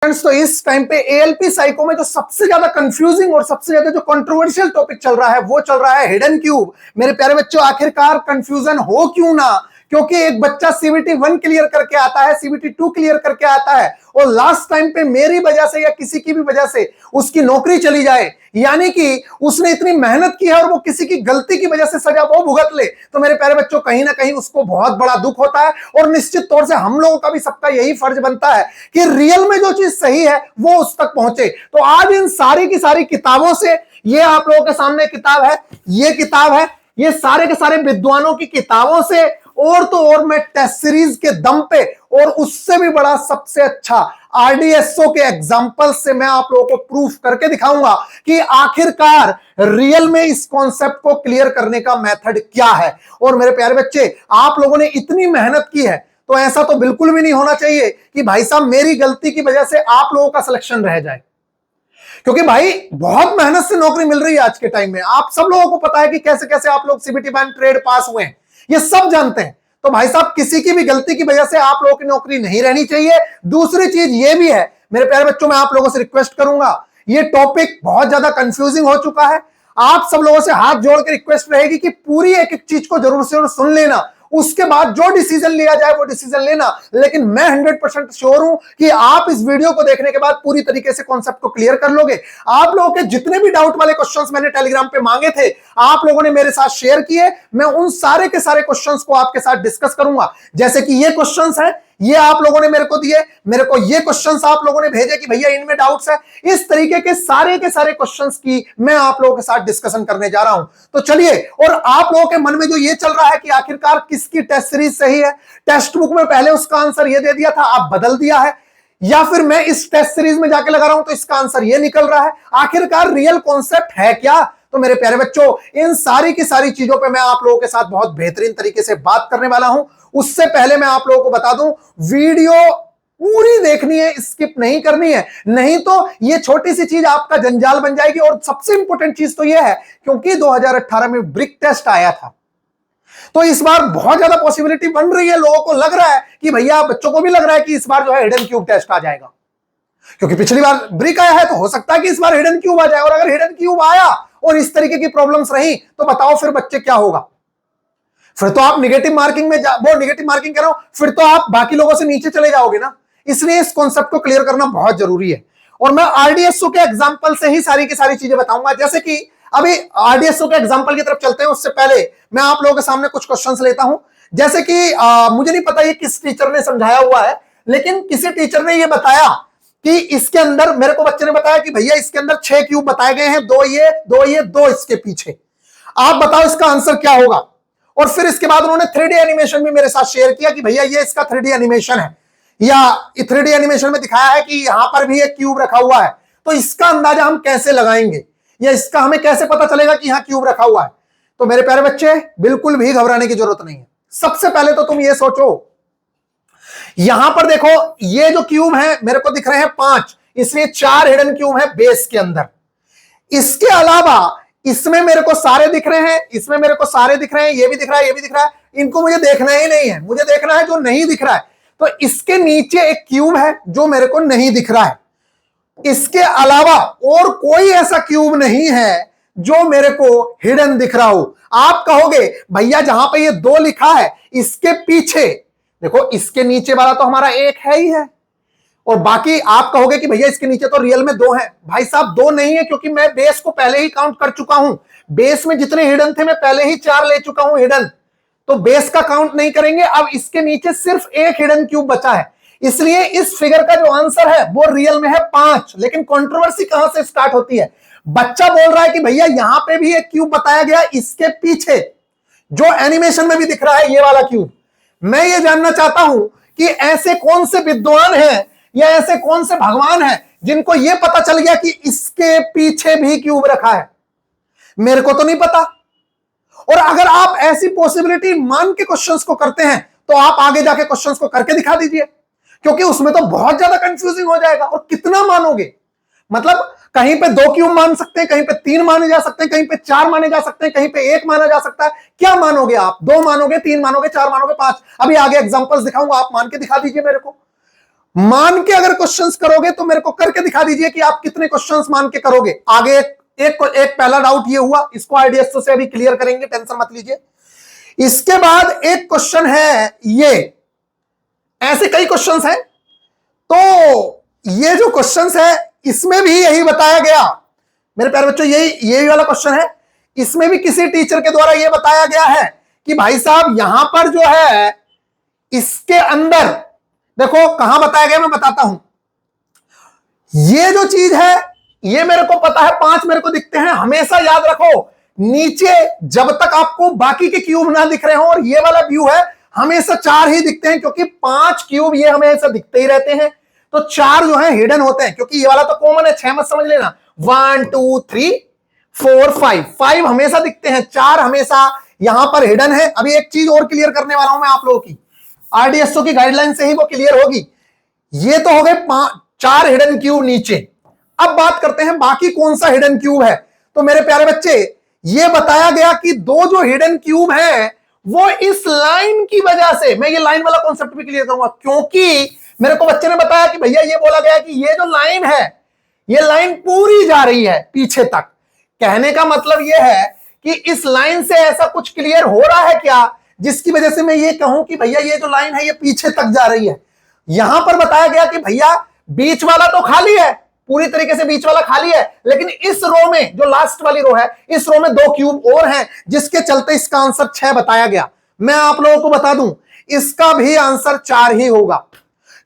Friends, तो इस time पे एएलपी साइको में जो सबसे ज्यादा कंफ्यूजिंग और सबसे ज्यादा जो कंट्रोवर्शियल टॉपिक चल रहा है वो चल रहा है हिडन क्यूब। मेरे प्यारे बच्चों, आखिरकार कंफ्यूजन हो क्यों ना, क्योंकि एक बच्चा सीबीटी 1 क्लियर करके आता है, सीबीटी 2 क्लियर करके आता है और लास्ट टाइम पे मेरी वजह से या किसी की भी वजह से उसकी नौकरी चली जाए, यानी कि उसने इतनी मेहनत की है और वो किसी की गलती की वजह से सजा वो भुगत ले, तो मेरे प्यारे बच्चों कहीं ना कहीं उसको बहुत बड़ा दुख होता है। और निश्चित तौर से हम लोगों का भी सबका यही फर्ज बनता है कि रियल में जो चीज सही है वो उस तक पहुंचे। तो आज इन सारी की सारी किताबों से, ये आप लोगों के सामने किताब है, ये किताब है, ये सारे के सारे विद्वानों की किताबों से और तो और मैं टेस्ट सीरीज के दम पे और उससे भी बड़ा सबसे अच्छा आरडीएसओ के एग्जांपल से मैं आप लोगों को प्रूफ करके दिखाऊंगा कि आखिरकार रियल में इस कॉन्सेप्ट को क्लियर करने का मेथड क्या है। और मेरे प्यारे बच्चे, आप लोगों ने इतनी मेहनत की है तो ऐसा तो बिल्कुल भी नहीं होना चाहिए कि भाई साहब मेरी गलती की वजह से आप लोगों का सिलेक्शन रह जाए, क्योंकि भाई बहुत मेहनत से नौकरी मिल रही है आज के टाइम में। आप सब लोगों को पता है कि कैसे कैसे आप लोग सीबीटी बैंक ट्रेड पास हुए हैं, ये सब जानते हैं। तो भाई साहब किसी की भी गलती की वजह से आप लोगों की नौकरी नहीं रहनी चाहिए। दूसरी चीज ये भी है मेरे प्यारे बच्चों, मैं आप लोगों से रिक्वेस्ट करूंगा, ये टॉपिक बहुत ज्यादा कंफ्यूजिंग हो चुका है। आप सब लोगों से हाथ जोड़ के रिक्वेस्ट रहेगी कि पूरी एक एक चीज को जरूर से जरूर सुन लेना, उसके बाद जो डिसीजन लिया जाए वो डिसीजन लेना। लेकिन मैं 100% श्योर हूं कि आप इस वीडियो को देखने के बाद पूरी तरीके से कॉन्सेप्ट को क्लियर कर लोगे। आप लोगों के जितने भी डाउट वाले क्वेश्चंस मैंने टेलीग्राम पे मांगे थे, आप लोगों ने मेरे साथ शेयर किए, मैं उन सारे के सारे क्वेश्चंस को आपके साथ डिस्कस करूंगा। जैसे कि ये क्वेश्चंस है, ये आप लोगों ने मेरे को दिए, मेरे को ये क्वेश्चंस आप लोगों ने भेजे कि भैया इनमें डाउट्स है। इस तरीके के सारे क्वेश्चंस की मैं आप लोगों के साथ डिस्कशन करने जा रहा हूं। तो चलिए, और आप लोगों के मन में जो ये चल रहा है कि आखिरकार किसकी टेस्ट सीरीज सही है, टेक्स्ट बुक में पहले उसका आंसर ये दे दिया था, आप बदल दिया है, या फिर मैं इस टेस्ट सीरीज में जाके लगा रहा हूं तो इसका आंसर ये निकल रहा है, आखिरकार रियल कॉन्सेप्ट है क्या? तो मेरे प्यारे बच्चों, इन सारी की सारी चीजों पे मैं आप लोगों के साथ बहुत बेहतरीन तरीके से बात करने वाला हूं। उससे पहले मैं आप लोगों को बता दूं, वीडियो पूरी देखनी है, स्किप नहीं करनी है, नहीं तो ये छोटी सी चीज आपका जंजाल बन जाएगी। और सबसे इंपॉर्टेंट चीज तो यह है, क्योंकि 2018 में ब्रिक टेस्ट आया था, तो इस बार बहुत ज्यादा पॉसिबिलिटी बन रही है, लोगों को लग रहा है कि भैया, बच्चों को भी लग रहा है कि इस बार जो है हिडन क्यूब टेस्ट आ जाएगा, क्योंकि पिछली बार ब्रिक आया है तो हो सकता है कि इस बार हिडन क्यूब आ जाए। और अगर हिडन क्यूब आया और इस तरीके की प्रॉब्लम्स रही तो बताओ फिर बच्चे क्या होगा? फिर तो आप निगेटिव मार्किंग में वो निगेटिव मार्किंग कर रहा हूं, फिर तो आप बाकी लोगों से नीचे चले जाओगे ना। इसलिए इस कॉन्सेप्ट को क्लियर करना बहुत जरूरी है। और मैं आरडीएसओ के एग्जांपल से ही सारी की सारी चीजें बताऊंगा। जैसे कि अभी आरडीएसओ के एग्जांपल की तरफ चलते हैं, उससे पहले मैं आप लोगों के सामने कुछ क्वेश्चंस लेता हूं। जैसे कि मुझे नहीं पता ये किस टीचर ने समझाया हुआ है, लेकिन किसी टीचर ने ये बताया कि इसके अंदर, मेरे को बच्चे ने बताया कि भैया इसके अंदर 6 क्यूब बताए गए हैं, 2 ये 2 ये 2 इसके पीछे, आप बताओ इसका आंसर क्या होगा। और फिर इसके बाद उन्होंने 3D एनिमेशन भी मेरे साथ शेयर किया कि भैया ये इसका 3D एनिमेशन है, या 3D एनिमेशन में दिखाया है कि यहां पर भी एक क्यूब रखा हुआ है, तो इसका अंदाजा हम कैसे लगाएंगे, या इसका हमें कैसे पता चलेगा कि यहां क्यूब रखा हुआ है। तो मेरे प्यारे बच्चे, बिल्कुल भी घबराने की जरूरत नहीं है। सबसे पहले तो तुम ये सोचो, यहां पर देखो ये जो क्यूब है मेरे को दिख रहे हैं 5, इसलिए 4 हिडन क्यूब है बेस के अंदर। इसके अलावा इसमें मेरे को सारे दिख रहे हैं, इसमें मेरे को सारे दिख रहे हैं, ये भी दिख रहा है, ये भी दिख रहा है, इनको मुझे देखना ही नहीं है, मुझे देखना है जो नहीं दिख रहा है। तो इसके नीचे एक क्यूब है जो मेरे को नहीं दिख रहा है, इसके अलावा और कोई ऐसा क्यूब नहीं है जो मेरे को हिडन दिख रहा हो। आप कहोगे भैया जहां पे ये 2 लिखा है इसके पीछे देखो, इसके नीचे वाला तो हमारा 1 है ही है, और बाकी आप कहोगे कि भैया इसके नीचे तो रियल में 2 है। भाई साहब 2 नहीं है, क्योंकि मैं बेस को पहले ही काउंट कर चुका हूं, बेस में जितने हिडन थे मैं पहले ही 4 ले चुका हूं हिडन, तो बेस का काउंट नहीं करेंगे। अब इसके नीचे सिर्फ 1 हिडन क्यूब बचा है, इसलिए इस फिगर का जो आंसर है वो रियल में है 5। लेकिन कंट्रोवर्सी कहां से स्टार्ट होती है? बच्चा बोल रहा है कि भैया यहां पे भी एक क्यूब बताया गया, इसके पीछे जो एनिमेशन में भी दिख रहा है ये वाला क्यूब। मैं ये जानना चाहता हूं कि ऐसे कौन से विद्वान हैं या ऐसे कौन से भगवान हैं जिनको यह पता चल गया कि इसके पीछे भी क्यूब रखा है? मेरे को तो नहीं पता। और अगर आप ऐसी पॉसिबिलिटी मान के क्वेश्चंस को करते हैं तो आप आगे जाके क्वेश्चंस को करके दिखा दीजिए, क्योंकि उसमें तो बहुत ज्यादा कंफ्यूजिंग हो जाएगा। और कितना मानोगे? मतलब कहीं पे 2 क्यूब मान सकते हैं, कहीं पे 3 माने जा सकते हैं, कहीं पे 4 माने जा सकते हैं, कहीं पे 1 माना जा सकता है। क्या मानोगे आप? 2 मानोगे, 3 मानोगे, 4 मानोगे, 5? अभी आगे एग्जांपल्स दिखाऊंगा, आप मान के दिखा दीजिए मेरे को। मान के अगर क्वेश्चंस करोगे तो मेरे को करके दिखा दीजिए कि आप कितने क्वेश्चंस मान के करोगे। आगे एक पहला डाउट ये हुआ, इसको आईडीएसओ से अभी क्लियर करेंगे, टेंशन मत लीजिए। इसके बाद एक क्वेश्चन है ये, ऐसे कई क्वेश्चंस हैं, तो ये जो क्वेश्चंस है इसमें भी यही बताया गया मेरे प्यारे बच्चों, यही वाला क्वेश्चन है। इसमें भी किसी टीचर के द्वारा यह बताया गया है कि भाई साहब यहां पर जो है इसके अंदर देखो कहां बताया गया, मैं बताता हूं। ये जो चीज है ये मेरे को पता है, 5 मेरे को दिखते हैं। हमेशा याद रखो नीचे जब तक आपको बाकी के क्यूब ना दिख रहे हो, और ये वाला व्यू है हमेशा 4 ही दिखते हैं, क्योंकि 5 क्यूब ये हमेशा दिखते ही रहते हैं। तो 4 जो है हिडन होते हैं, क्योंकि ये वाला तो कॉमन है, 6 मत समझ लेना। 1 2 3 4 5 हमेशा दिखते हैं, 4 हमेशा यहां पर हिडन है। अभी एक चीज और क्लियर करने वाला हूं मैं आप लोगों की, आरडीएसओ की गाइडलाइन से ही वो क्लियर होगी। ये तो हो गए 4 हिडन क्यूब नीचे। अब बात करते हैं बाकी कौन सा हिडन क्यूब है। तो मेरे प्यारे बच्चे ये बताया गया कि 2 जो हिडन क्यूब है वो इस लाइन की वजह से, मैं ये लाइन वाला कॉन्सेप्ट भी क्लियर करूंगा, क्योंकि मेरे को बच्चे ने बताया कि भैया ये बोला गया कि ये जो लाइन है ये लाइन पूरी जा रही है पीछे तक। कहने का मतलब ये है कि इस लाइन से ऐसा कुछ क्लियर हो रहा है क्या जिसकी वजह से मैं ये कहूं कि भैया ये जो लाइन है ये पीछे तक जा रही है। यहां पर बताया गया कि भैया बीच वाला तो खाली है, पूरी तरीके से बीच वाला खाली है, लेकिन इस रो में जो लास्ट वाली रो है इस रो में 2 क्यूब और हैं, जिसके चलते इसका आंसर 6 बताया गया। मैं आप लोगों को बता दूं इसका भी आंसर 4 ही होगा,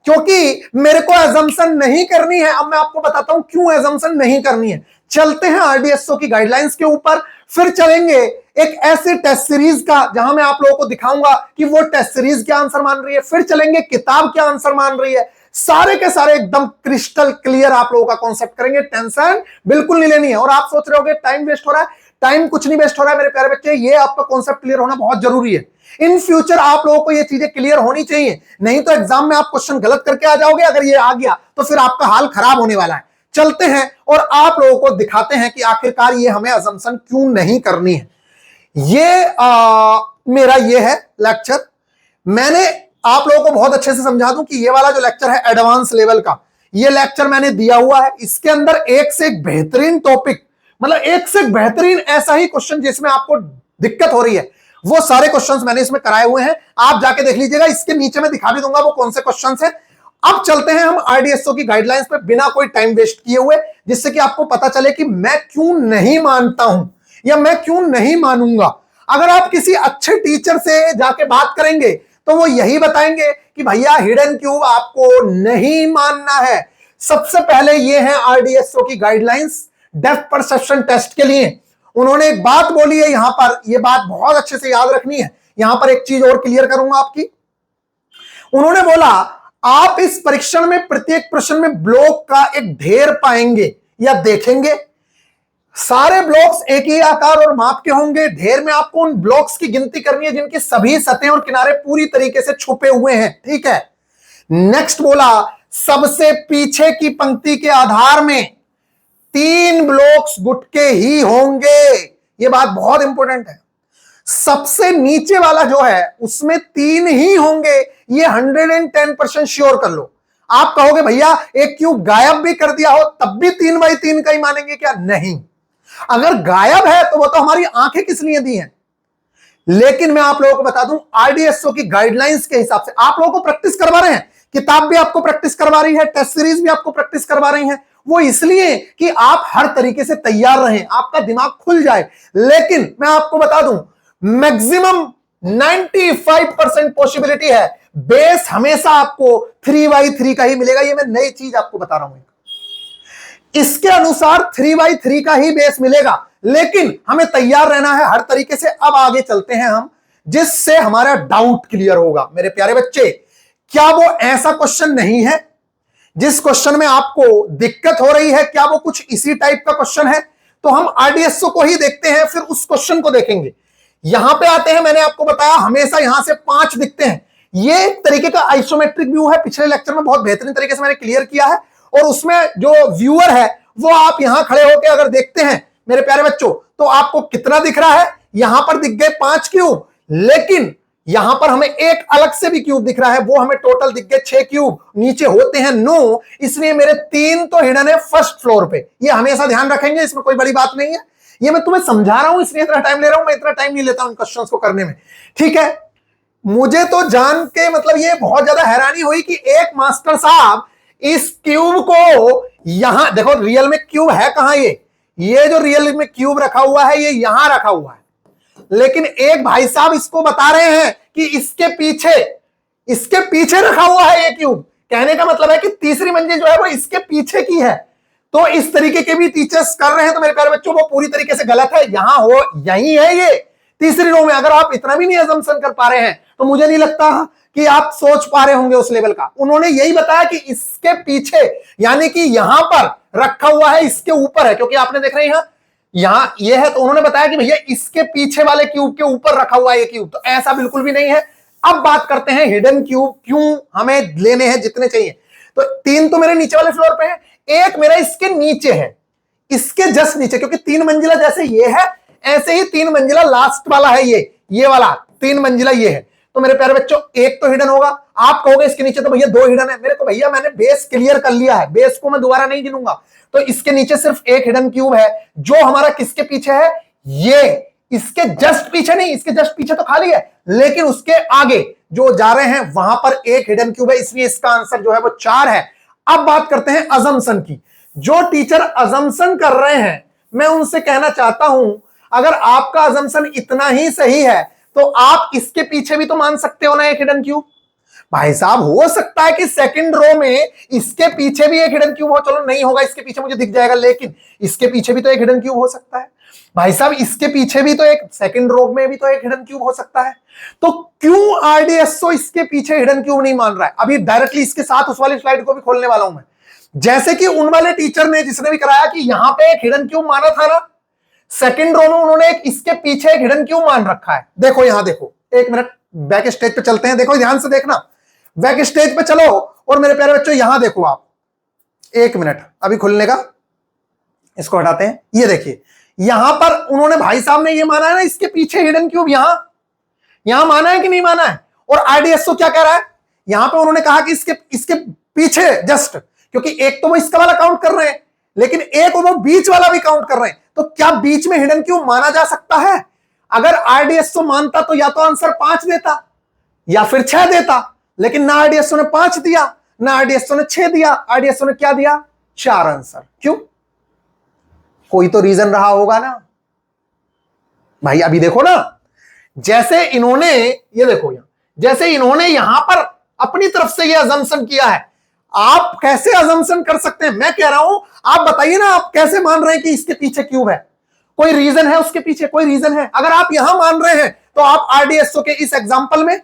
क्योंकि मेरे को एजम्पशन नहीं करनी है। अब मैं आपको बताता हूं क्यों एजम्पशन नहीं करनी है। चलते हैं आरडीएसओ की गाइडलाइंस के ऊपर, फिर चलेंगे एक ऐसे टेस्ट सीरीज का जहां मैं आप लोगों को दिखाऊंगा कि वो टेस्ट सीरीज क्या आंसर मान रही है, फिर चलेंगे किताब क्या आंसर मान रही है। सारे के सारे एकदम क्रिस्टल क्लियर आप लोगों का कॉन्सेप्ट करेंगे, टेंशन बिल्कुल नहीं लेनी है। और आप सोच रहे होगे टाइम वेस्ट हो रहा है, टाइम कुछ नहीं वेस्ट हो रहा है मेरे प्यारे बच्चे, ये आपका कॉन्सेप्ट क्लियर होना बहुत जरूरी है। इन फ्यूचर आप लोगों को ये चीजें क्लियर होनी चाहिए, नहीं तो एग्जाम में आप क्वेश्चन गलत करके आ जाओगे। अगर ये आ गया तो फिर आपका हाल खराब होने वाला है। चलते हैं और आप लोगों को दिखाते हैं कि आखिरकार ये हमें असम्पशन क्यों नहीं करनी है। ये मेरा ये है लेक्चर। मैंने आप लोगों को बहुत अच्छे से समझा दूं कि ये वाला जो लेक्चर है एडवांस लेवल का, ये लेक्चर मैंने दिया हुआ है। इसके अंदर एक से एक बेहतरीन टॉपिक, मतलब एक से एक बेहतरीन ऐसा ही क्वेश्चन जिसमें आपको दिक्कत हो रही है वो सारे क्वेश्चंस मैंने इसमें कराए हुए हैं। आप जाके देख लीजिएगा, इसके नीचे मैं दिखा भी दूंगा वो कौन से क्वेश्चंस हैं। अब चलते हैं हम आरडीएसओ की गाइडलाइंस पे बिना कोई टाइम वेस्ट किए हुए, जिससे कि आपको पता चले कि मैं क्यों नहीं मानता हूं या मैं क्यों नहीं मानूंगा। अगर आप किसी अच्छे टीचर से जाके बात करेंगे तो वो यही बताएंगे कि भैया हिडन क्यूब आपको नहीं मानना है। सबसे पहले ये है आरडीएसओ की गाइडलाइंस डेप्थ परसेप्शन टेस्ट के लिए। उन्होंने एक बात बोली है यहां पर, यह बात बहुत अच्छे से याद रखनी है। यहां पर एक चीज और क्लियर करूंगा आपकी। उन्होंने बोला आप इस परीक्षण में प्रत्येक प्रश्न में ब्लॉक का एक ढेर पाएंगे या देखेंगे। सारे ब्लॉक्स एक ही आकार और माप के होंगे। ढेर में आपको उन ब्लॉक्स की गिनती करनी है जिनकी सभी सतहें और किनारे पूरी तरीके से छुपे हुए हैं, ठीक है। नेक्स्ट बोला सबसे पीछे की पंक्ति के आधार में 3 ब्लॉक्स गुटके ही होंगे। यह बात बहुत इंपॉर्टेंट है। सबसे नीचे वाला जो है उसमें 3 ही होंगे, ये 110% श्योर कर लो। आप कहोगे भैया एक क्यूब गायब भी कर दिया हो तब भी 3x3 का ही मानेंगे क्या? नहीं, अगर गायब है तो वो तो हमारी आंखें किस लिए दी हैं। लेकिन मैं आप लोगों को बता दूं आरडीएसओ की गाइडलाइंस के हिसाब से आप लोगों को प्रैक्टिस करवा रहे हैं, किताब भी आपको प्रैक्टिस करवा रही है, टेस्ट सीरीज भी आपको प्रैक्टिस करवा रही है। वो इसलिए कि आप हर तरीके से तैयार रहें, आपका दिमाग खुल जाए। लेकिन मैं आपको बता दूं मैक्सिमम 95% पॉसिबिलिटी है बेस हमेशा आपको 3x3 का ही मिलेगा। ये मैं नई चीज आपको बता रहा हूं, इसके अनुसार 3x3 का ही बेस मिलेगा, लेकिन हमें तैयार रहना है हर तरीके से। अब आगे चलते हैं हम, जिससे हमारा डाउट क्लियर होगा। मेरे प्यारे बच्चे, क्या वो ऐसा क्वेश्चन नहीं है जिस क्वेश्चन में आपको दिक्कत हो रही है? क्या वो कुछ इसी टाइप का क्वेश्चन है? तो हम आरडीएसओ को ही देखते हैं, फिर उस क्वेश्चन को देखेंगे। यहां पे आते हैं, मैंने आपको बताया हमेशा यहां से 5 दिखते हैं। ये एक तरीके का आइसोमेट्रिक व्यू है, पिछले लेक्चर में बहुत बेहतरीन तरीके से मैंने क्लियर किया है। और उसमें जो व्यूअर है वो आप यहां खड़े होकर अगर देखते हैं मेरे प्यारे बच्चों, तो आपको कितना दिख रहा है? यहां पर दिख गए 5 क्यूब, लेकिन यहां पर हमें एक अलग से भी क्यूब दिख रहा है, वो हमें टोटल दिख गए 6 क्यूब। नीचे होते हैं 9, इसलिए मेरे 3 तो हिडन है फर्स्ट फ्लोर पे। ये हमेशा ध्यान रखेंगे, इसमें कोई बड़ी बात नहीं है। ये मैं तुम्हें समझा रहा हूं इसलिए इतना टाइम ले रहा हूं, मैं इतना टाइम नहीं लेता हूं इन क्वेश्चंस को करने में, ठीक है। मुझे तो जान के मतलब ये बहुत ज्यादा हैरानी हुई कि एक मास्टर साहब इस क्यूब को यहां देखो, रियल में क्यूब है कहां, ये जो रियल में क्यूब रखा हुआ है ये यहां रखा हुआ है, लेकिन एक भाई साहब इसको बता रहे हैं कि इसके पीछे रखा हुआ है ये क्यूब। कहने का मतलब है कि तीसरी मंजिल जो है वो इसके पीछे की है। तो इस तरीके के भी टीचर्स कर रहे हैं तो मेरे प्यारे बच्चों वो पूरी तरीके से गलत है। यहां हो यही है ये तीसरी रो में। अगर आप इतना भी नहीं अजम्पशन कर पा रहे हैं तो मुझे नहीं लगता कि आप सोच पा रहे होंगे उस लेवल का। उन्होंने यही बताया कि इसके पीछे, यानी कि यहां पर रखा हुआ है, इसके ऊपर है, क्योंकि आपने देख रहे हैं यहां ये है, तो उन्होंने बताया कि भैया इसके पीछे वाले क्यूब के ऊपर रखा हुआ है ये क्यूब। तो ऐसा बिल्कुल भी नहीं है। अब बात करते हैं हिडन क्यूब क्यों हमें लेने हैं, जितने चाहिए। तो 3 तो मेरे नीचे वाले फ्लोर पे है, एक मेरा इसके नीचे है, इसके जस्ट नीचे, क्योंकि 3 मंजिला जैसे ये है ऐसे ही 3 मंजिला लास्ट वाला है, ये वाला 3 मंजिला ये है। तो मेरे प्यारे बच्चों एक तो हिडन होगा। आप कहोगे इसके नीचे तो भैया 2 हिडन है। मेरे को भैया मैंने बेस क्लियर कर लिया है, बेस को मैं दोबारा नहीं गिनूंगा। तो इसके नीचे सिर्फ एक हिडन क्यूब है जो हमारा किसके पीछे है, ये इसके जस्ट पीछे नहीं, इसके जस्ट पीछे तो खाली है, लेकिन उसके आगे जो जा रहे हैं वहां पर एक हिडन क्यूब है, इसलिए इसका आंसर जो है वो 4 है। अब बात करते हैं अजम्पशन की। जो टीचर अजम्पशन कर रहे हैं मैं उनसे कहना चाहता हूं, अगर आपका अजम्पशन इतना ही सही है तो आप इसके पीछे भी तो मान सकते हो ना एक हिडन क्यूब। भाई साहब हो सकता है कि सेकंड रो में इसके पीछे भी एक हिडन क्यूब हो, चलो नहीं होगा इसके पीछे मुझे दिख जाएगा, लेकिन इसके पीछे भी तो एक हिडन क्यूब हो सकता है। भाई साहब इसके पीछे भी तो एक, सेकंड रो में भी तो एक हिडन क्यूब हो सकता है। तो क्यों आरडीएसओ इसके पीछे हिडन क्यूब नहीं मान रहा है? अभी डायरेक्टली इसके साथ उस वाली स्लाइड को भी खोलने वाला हूं मैं। जैसे कि उन वाले टीचर ने जिसने भी कराया कि यहां पे एक हिडन क्यूब माना था ना, सेकंड रो में उन्होंने एक इसके पीछे एक हिडन क्यूब मान रखा है। देखो यहां देखो, एक मिनट बैक स्टेज पे चलते हैं, देखो ध्यान से देखना, बैक स्टेज पे चलो और मेरे प्यारे बच्चों यहां देखो आप, एक मिनट अभी खुलने का, इसको हटाते हैं। ये देखिए यहां पर उन्होंने भाई साहब ने ये माना है ना इसके पीछे हिडन क्यूब, यहां माना है कि नहीं माना है? और आरडीएसओ क्या कह रहा है यहां पे? उन्होंने कहा कि इसके पीछे जस्ट, क्योंकि एक तो वो इसका वाला काउंट कर रहे हैं लेकिन एक वो बीच वाला भी काउंट कर रहे हैं। तो क्या बीच में हिडन क्यूब माना जा सकता है? अगर आरडीएसओ मानता तो या तो आंसर 5 देता या फिर 6 देता, लेकिन ना आरडीएसओ ने 5 दिया ना आरडीएसओ ने 6 दिया, आरडीएसओ ने क्या दिया? 4 आंसर। क्यों? कोई तो रीजन रहा होगा ना भाई। अभी देखो ना, जैसे इन्होंने ये देखो जैसे इन्होंने यहां पर अपनी तरफ से ये अजम्पशन किया है, आप कैसे अजम्पशन कर सकते हैं? मैं कह रहा हूं आप बताइए ना, आप कैसे मान रहे हैं कि इसके पीछे क्यूब है? कोई रीजन है उसके पीछे? कोई रीजन है? अगर आप यहां मान रहे हैं तो आप आरडीएसओ के इस एग्जांपल में,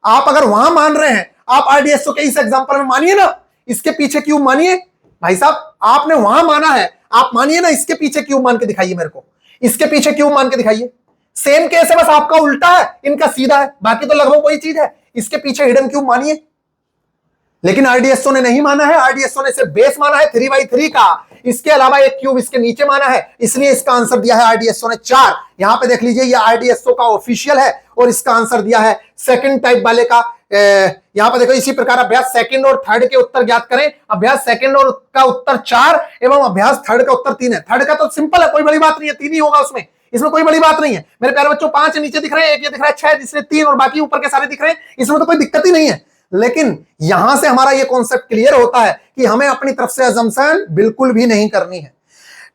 आप अगर वहां मान रहे हैं आप आरडीएसओ के इस एग्जांपल में मानिए ना इसके पीछे क्यूब मानिए। भाई साहब आपने वहां माना है, आप मानिए ना इसके पीछे क्यूब मान के दिखाइए मेरे को, इसके पीछे क्यूब मान के दिखाइए। सेम केस है, बस आपका उल्टा है इनका सीधा है, बाकी तो लगभग वही चीज है। इसके पीछे हिडन क्यूब मानिए, लेकिन आरडीएसओ ने नहीं माना है। आरडीएसओ ने सिर्फ बेस माना है 3/3 का, इसके अलावा एक क्यूब इसके नीचे माना है, इसलिए इसका आंसर दिया है आरडीएसओ ने 4। यहां पे देख लीजिए ये आरडीएसओ का ऑफिशियल है और इसका आंसर दिया है सेकंड टाइप वाले का। यहां पर देखो इसी प्रकार अभ्यास सेकंड और थर्ड के उत्तर ज्ञात करें। अभ्यास सेकंड और का उत्तर 4 एवं अभ्यास थर्ड का उत्तर 3 है। थर्ड का तो सिंपल है, कोई बड़ी बात नहीं है, 3 ही होगा उसमें, इसमें कोई बड़ी बात नहीं है। मेरे प्यारे बच्चों 5 नीचे दिख रहे हैं, एक ये दिख रहा है 6, जिसमें 3 और बाकी ऊपर के सारे दिख रहे हैं, इसमें तो कोई दिक्कत ही नहीं है। लेकिन यहां से हमारा ये कॉन्सेप्ट क्लियर होता है कि हमें अपनी तरफ से अजम्पशन बिल्कुल भी नहीं करनी है।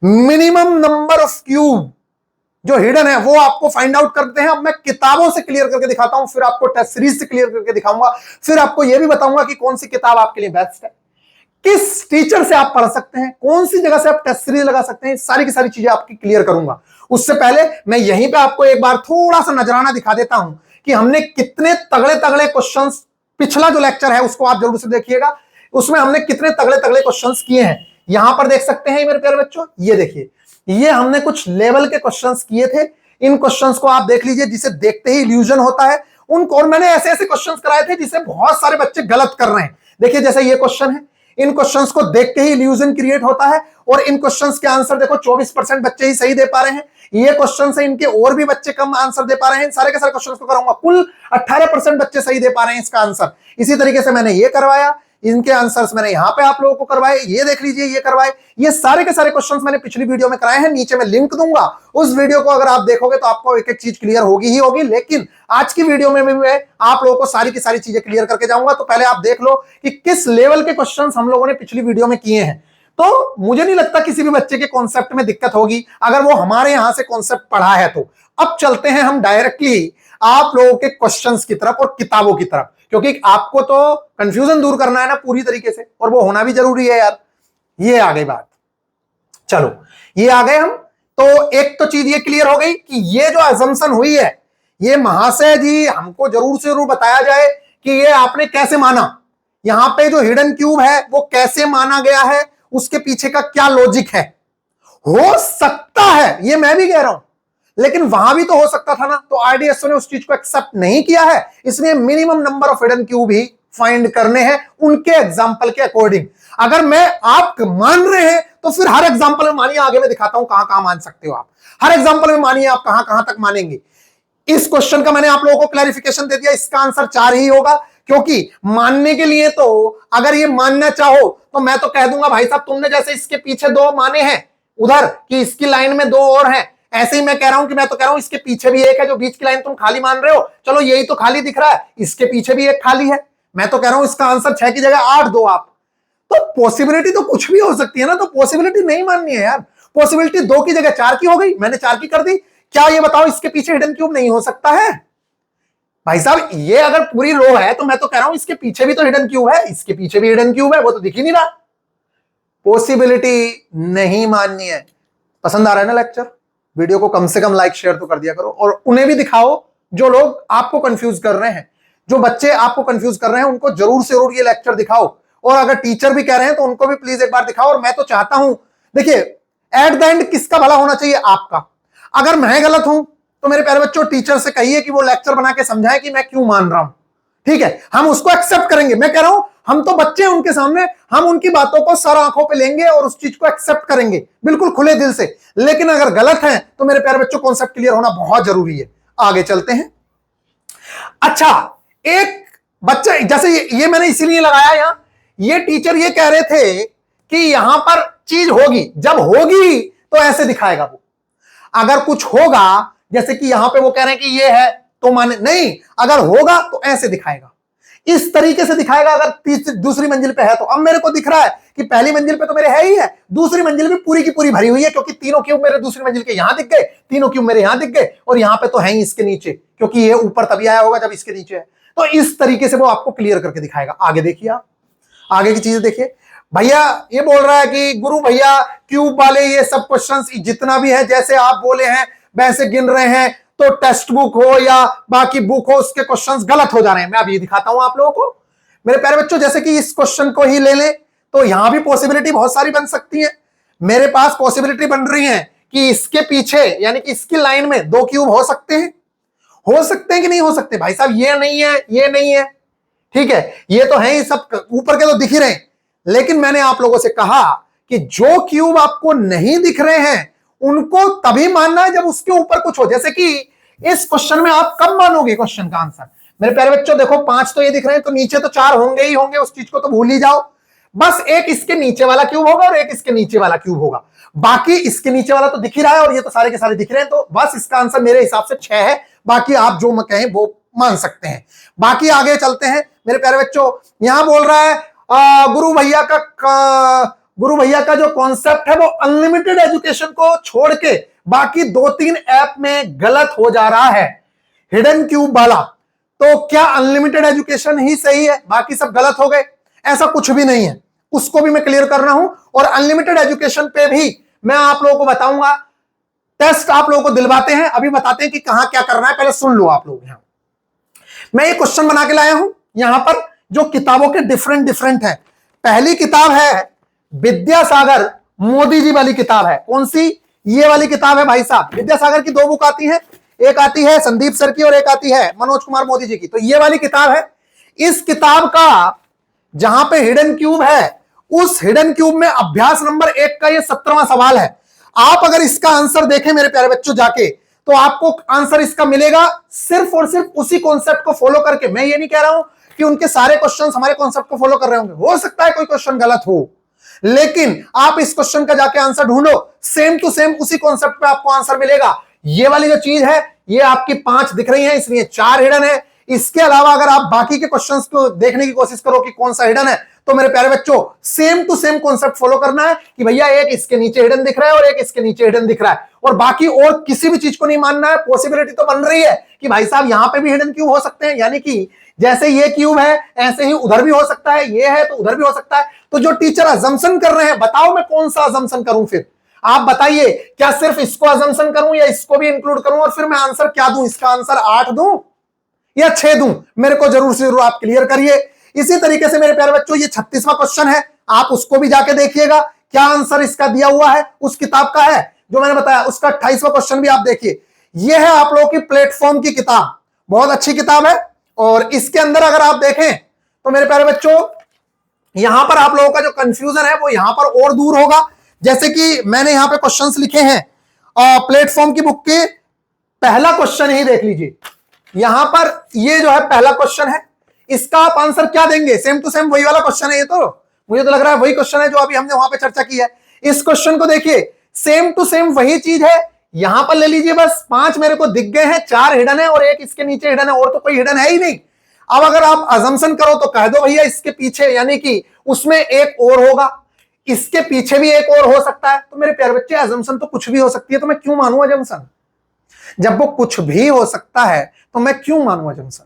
मिनिमम नंबर ऑफ क्यूब जो हिडन है वो आपको फाइंड आउट करते हैं। अब मैं किताबों से क्लियर करके दिखाता हूं, फिर आपको टेस्ट सीरीज से क्लियर करके दिखाऊंगा, फिर आपको यह भी बताऊंगा कि कौन सी किताब आपके लिए बेस्ट है, किस टीचर से आप पढ़ सकते हैं, कौन सी जगह से आप टेस्ट सीरीज लगा सकते हैं, सारी की सारी चीजें आपकी क्लियर करूंगा। उससे पहले मैं यहीं पे आपको एक बार थोड़ा सा नजराना दिखा देता हूं कि हमने कितने तगड़े तगड़े क्वेश्चंस, पिछला जो लेक्चर है उसको आप जरूर से देखिएगा, उसमें हमने कितने तगड़े तगड़े क्वेश्चंस किए हैं। यहां पर देख सकते हैं मेरे प्यारे बच्चों, ये देखिए, ये हमने कुछ लेवल के क्वेश्चंस किए थे। इन क्वेश्चंस को आप देख लीजिए, जिसे देखते ही इल्यूजन होता है उनको, और मैंने ऐसे ऐसे क्वेश्चंस कराए थे जिसे बहुत सारे बच्चे गलत कर रहे हैं। देखिए जैसे ये क्वेश्चन है, इन क्वेश्चंस को देख के ही इल्यूजन क्रिएट होता है और इन क्वेश्चंस के आंसर देखो 24% बच्चे ही सही दे पा रहे हैं। ये क्वेश्चन से इनके और भी बच्चे कम आंसर दे पा रहे हैं। सारे के सारे क्वेश्चंस को कराऊंगा, कुल 18% बच्चे सही दे पा रहे हैं इसका आंसर। इसी तरीके से मैंने ये करवाया, इनके आंसर्स मैंने यहां पे आप लोगों को करवाए, ये देख लीजिए ये करवाए। ये सारे के सारे क्वेश्चंस मैंने पिछली वीडियो में कराए हैं, नीचे मैं लिंक दूंगा, उस वीडियो को अगर आप देखोगे तो आपको एक एक चीज क्लियर होगी ही होगी। लेकिन आज की वीडियो में भी मैं आप लोगों को सारी की सारी चीजें क्लियर करके जाऊंगा। तो पहले आप देख लो कि किस लेवल के क्वेश्चंस हम लोगों ने पिछली वीडियो में किए हैं। तो मुझे नहीं लगता किसी भी बच्चे के कॉन्सेप्ट में दिक्कत होगी अगर वो हमारे यहां से कॉन्सेप्ट पढ़ा है। तो अब चलते हैं हम डायरेक्टली आप लोगों के क्वेश्चंस की तरफ और किताबों की तरफ, क्योंकि आपको तो कंफ्यूजन दूर करना है ना पूरी तरीके से, और वो होना भी जरूरी है यार। ये आ गई बात, चलो ये आ गए हम। तो एक तो चीज ये क्लियर हो गई कि ये जो अजम्पशन हुई है, ये महाशय जी हमको जरूर से जरूर बताया जाए कि ये आपने कैसे माना, यहां पे जो हिडन क्यूब है वो कैसे माना गया है, उसके पीछे का क्या लॉजिक है। हो सकता है, ये मैं भी कह रहा हूं, लेकिन वहां भी तो हो सकता था ना। तो आरडीएसओ ने उस चीज को एक्सेप्ट नहीं किया है, इसलिए minimum number of hidden cube he find करने हैं उनके एग्जाम्पल के अकॉर्डिंग। अगर मैं आप मान रहे हैं तो फिर हर एग्जाम्पल में मानिए, आगे मैं दिखाता हूं कहां कहां मान सकते हो आप। हर एग्जाम्पल में मानिए आप कहां कहां तक मानेंगे। इस क्वेश्चन का मैंने आप लोगों को क्लैरिफिकेशन दे दिया, इसका आंसर 4 ही होगा, क्योंकि मानने के लिए तो अगर ये मानना चाहो तो मैं तो कह दूंगा भाई साहब तुमने जैसे इसके पीछे 2 माने हैं उधर कि इसकी लाइन में 2 और हैं, ऐसे ही मैं कह रहा हूं कि मैं तो कह रहा हूं इसके पीछे भी एक है, जो बीच की लाइन तुम खाली मान रहे हो, चलो यही तो खाली दिख रहा है, इसके पीछे भी एक खाली है। मैं तो कह रहा हूं इसका आंसर 6 की जगह 8 दो आप। तो पॉसिबिलिटी तो कुछ भी हो सकती है ना, तो पॉसिबिलिटी नहीं माननी है यार। पॉसिबिलिटी 2 की जगह 4 की हो गई, मैंने 4 की कर दी। क्या ये बताओ इसके पीछे हिडन क्यूब नहीं हो सकता है? भाई साहब ये अगर पूरी रो है तो मैं तो कह रहा हूं इसके पीछे भी तो हिडन क्यूब है, इसके पीछे भी हिडन क्यूब है, वो तो दिख ही नहीं रहा। पॉसिबिलिटी नहीं माननी है। पसंद आ रहा है ना लेक्चर? वीडियो को कम से कम लाइक शेयर तो कर दिया करो, और उन्हें भी दिखाओ जो लोग आपको कंफ्यूज कर रहे हैं, जो बच्चे आपको कंफ्यूज कर रहे हैं उनको जरूर से जरूर ये लेक्चर दिखाओ। और अगर टीचर भी कह रहे हैं तो उनको भी प्लीज एक बार दिखाओ। और मैं तो चाहता हूं, देखिए एट द एंड किसका भला होना चाहिए? आपका। अगर मैं गलत हूं तो मेरे प्यारे बच्चों टीचर से कहिए कि वो लेक्चर बना के समझाएं कि मैं क्यों मान रहा हूं, ठीक है? हम उसको एक्सेप्ट करेंगे। मैं कह रहा हूं हम तो बच्चे हैं उनके सामने, हम उनकी बातों को सर आंखों पे लेंगे और उस चीज को एक्सेप्ट करेंगे बिल्कुल खुले दिल से। लेकिन अगर गलत है तो मेरे प्यारे बच्चों कॉन्सेप्ट क्लियर होना बहुत जरूरी है। आगे चलते हैं। अच्छा, एक बच्चा जैसे ये मैंने इसीलिए लगाया यहां, ये टीचर ये कह रहे थे कि यहां पर चीज होगी, जब होगी तो ऐसे दिखाएगा वो। अगर कुछ होगा, जैसे कि यहां पे वो कह रहे हैं कि ये है तो माने नहीं, अगर होगा तो ऐसे दिखाएगा, इस तरीके से दिखाएगा। अगर दूसरी मंजिल पे है तो अब मेरे को दिख रहा है कि पहली मंजिल पे तो मेरे है ही है, दूसरी मंजिल भी पूरी की पूरी भरी हुई है, क्योंकि तीनों क्यूब मेरे दूसरी मंजिल के यहां दिख गए, तीनों क्यूब मेरे यहां दिख गए, और यहां पे तो है ही इसके नीचे, क्योंकि ये ऊपर तभी आया होगा जब इसके नीचे है। तो इस तरीके से वो आपको क्लियर करके दिखाएगा। आगे देखिए, आप आगे की चीजें देखिए। भैया ये बोल रहा है कि गुरु भैया क्यूब वाले ये सब क्वेश्चंस जितना भी है जैसे आप बोले हैं वैसे गिन रहे हैं, तो टेक्स्ट बुक हो या बाकी बुक हो उसके क्वेश्चंस गलत हो जा रहे हैं। मैं अब ये दिखाता हूं आप लोगों को मेरे प्यारे बच्चों। जैसे कि इस क्वेश्चन को ही ले ले तो यहां भी पॉसिबिलिटी बहुत सारी बन सकती है। मेरे पास पॉसिबिलिटी बन रही है कि इसके पीछे यानी कि इसकी लाइन में 2 क्यूब हो सकते हैं। हो सकते हैं कि नहीं हो सकते? भाई साहब ये नहीं है, ये नहीं है, ठीक है, ये तो है ही, सब ऊपर के तो दिख ही रहे हैं। लेकिन मैंने आप लोगों से कहा कि जो क्यूब आपको नहीं दिख रहे हैं उनको तभी मानना है जब उसके ऊपर कुछ हो। जैसे कि इस क्वेश्चन में आप कब मानोगे क्वेश्चन का आंसर? मेरे प्यारे बच्चों देखो 5 तो ये दिख रहे हैं, तो नीचे तो 4 होंगे ही होंगे, उस चीज को तो भूल ही जाओ। बस एक इसके नीचे वाला क्यूब होगा और एक इसके नीचे वाला क्यूब होगा, बाकी इसके नीचे वाला तो दिख ही रहा है और ये तो सारे के सारे दिख रहे हैं। तो बस इसका आंसर मेरे हिसाब से 6 है, बाकी आप जो कहें वो मान सकते हैं। बाकी आगे चलते हैं मेरे प्यारे बच्चों। यहां बोल रहा है गुरु भैया का जो कॉन्सेप्ट है वो अनलिमिटेड एजुकेशन को छोड़ के बाकी 2-3 ऐप में गलत हो जा रहा है, हिडन क्यूब वाला। तो क्या अनलिमिटेड एजुकेशन ही सही है, बाकी सब गलत हो गए? ऐसा कुछ भी नहीं है, उसको भी मैं क्लियर कर रहा हूं। और अनलिमिटेड एजुकेशन पे भी मैं आप लोगों को बताऊंगा, टेस्ट आप लोगों को दिलवाते हैं। अभी बताते हैं कि कहां क्या करना है, पहले सुन लो आप लोग। यहां मैं ये क्वेश्चन बना के लाया हूं, यहां पर जो किताबों के डिफरेंट है। पहली किताब है विद्यासागर मोदी जी वाली किताब है। कौन सी? ये वाली किताब है भाई साहब। विद्यासागर की 2 बुक आती है, एक आती है संदीप सर की और एक आती है मनोज कुमार मोदी जी की। तो ये वाली किताब है। इस किताब का जहां पे हिडन क्यूब है उस हिडन क्यूब में अभ्यास नंबर 1 का ये 17वां सवाल है। आप अगर इसका आंसर देखें मेरे प्यारे बच्चों जाके, तो आपको आंसर इसका मिलेगा सिर्फ और सिर्फ उसी कॉन्सेप्ट को फॉलो करके। मैं ये नहीं कह रहा हूं कि उनके सारे क्वेश्चंस हमारे कॉन्सेप्ट को फॉलो कर रहे होंगे, हो सकता है कोई क्वेश्चन गलत हो, लेकिन आप इस क्वेश्चन का जाके आंसर ढूंढो, सेम टू सेम उसी कॉन्सेप्ट पे आपको आंसर मिलेगा। ये वाली जो चीज है ये आपकी 5 दिख रही है, इसलिए 4 हिडन है। इसके अलावा अगर आप बाकी के क्वेश्चंस को देखने की कोशिश करो कि कौन सा हिडन है, तो मेरे प्यारे बच्चों same to same concept follow करना है कि भैया एक इसके नीचे हिडन दिख रहा है और एक इसके नीचे हिडन दिख रहा है, और बाकी और किसी भी चीज को नहीं मानना है। पॉसिबिलिटी तो बन रही है कि भाई साहब यहां पे भी हिडन क्यूब हो सकते हैं, यानी कि जैसे ये क्यूब है ऐसे ही उधर भी हो सकता है, ये है तो उधर भी हो सकता है। तो जो टीचर अजम्पशन कर रहे हैं, बताओ मैं कौन सा अजम्पशन करूं? फिर आप बताइए, क्या सिर्फ इसको अजम्पशन करूं या इसको भी इंक्लूड करूं, और फिर मैं आंसर क्या दूं? इसका आंसर 8 दूं या 6 दूं? मेरे को जरूर से जरूर आप क्लियर करिए। इसी तरीके से मेरे प्यारे बच्चों ये 36वां क्वेश्चन है, आप उसको भी जाके देखिएगा क्या आंसर इसका दिया हुआ है, उस किताब का है जो मैंने बताया। उसका 28वां क्वेश्चन भी आप देखिए। यह है आप लोगों की प्लेटफॉर्म की किताब, बहुत अच्छी किताब है, और इसके अंदर अगर आप देखें तो मेरे प्यारे बच्चों यहां पर आप लोगों का जो कंफ्यूजन है वो यहां पर और दूर होगा। जैसे कि मैंने यहां पे क्वेश्चंस लिखे हैं, प्लेटफॉर्म की बुक के पहला क्वेश्चन ही देख लीजिए। यहां पर ये जो है पहला क्वेश्चन है, इसका आप आंसर क्या देंगे? सेम टू सेम वही वाला क्वेश्चन है ये, तो मुझे तो लग रहा है वही क्वेश्चन है जो अभी हमने वहां पे चर्चा की है। इस क्वेश्चन को देखिए, सेम टू सेम वही चीज है। यहां पर ले लीजिए, बस 5 मेरे को दिख गए हैं, 4 हिडन है और एक इसके नीचे हिडन है, और तो कोई हिडन है ही नहीं। अब अगर आप अजम्पशन करो तो कह दो भैया इसके पीछे, यानी कि उसमें एक और होगा, इसके पीछे भी एक और हो सकता है। तो मेरे प्यारे बच्चे अजम्पशन तो कुछ भी हो सकती है, तो मैं क्यों मानूं अजम्पशन? जब वो कुछ भी हो सकता है तो मैं क्यों मानूं अजम्पशन?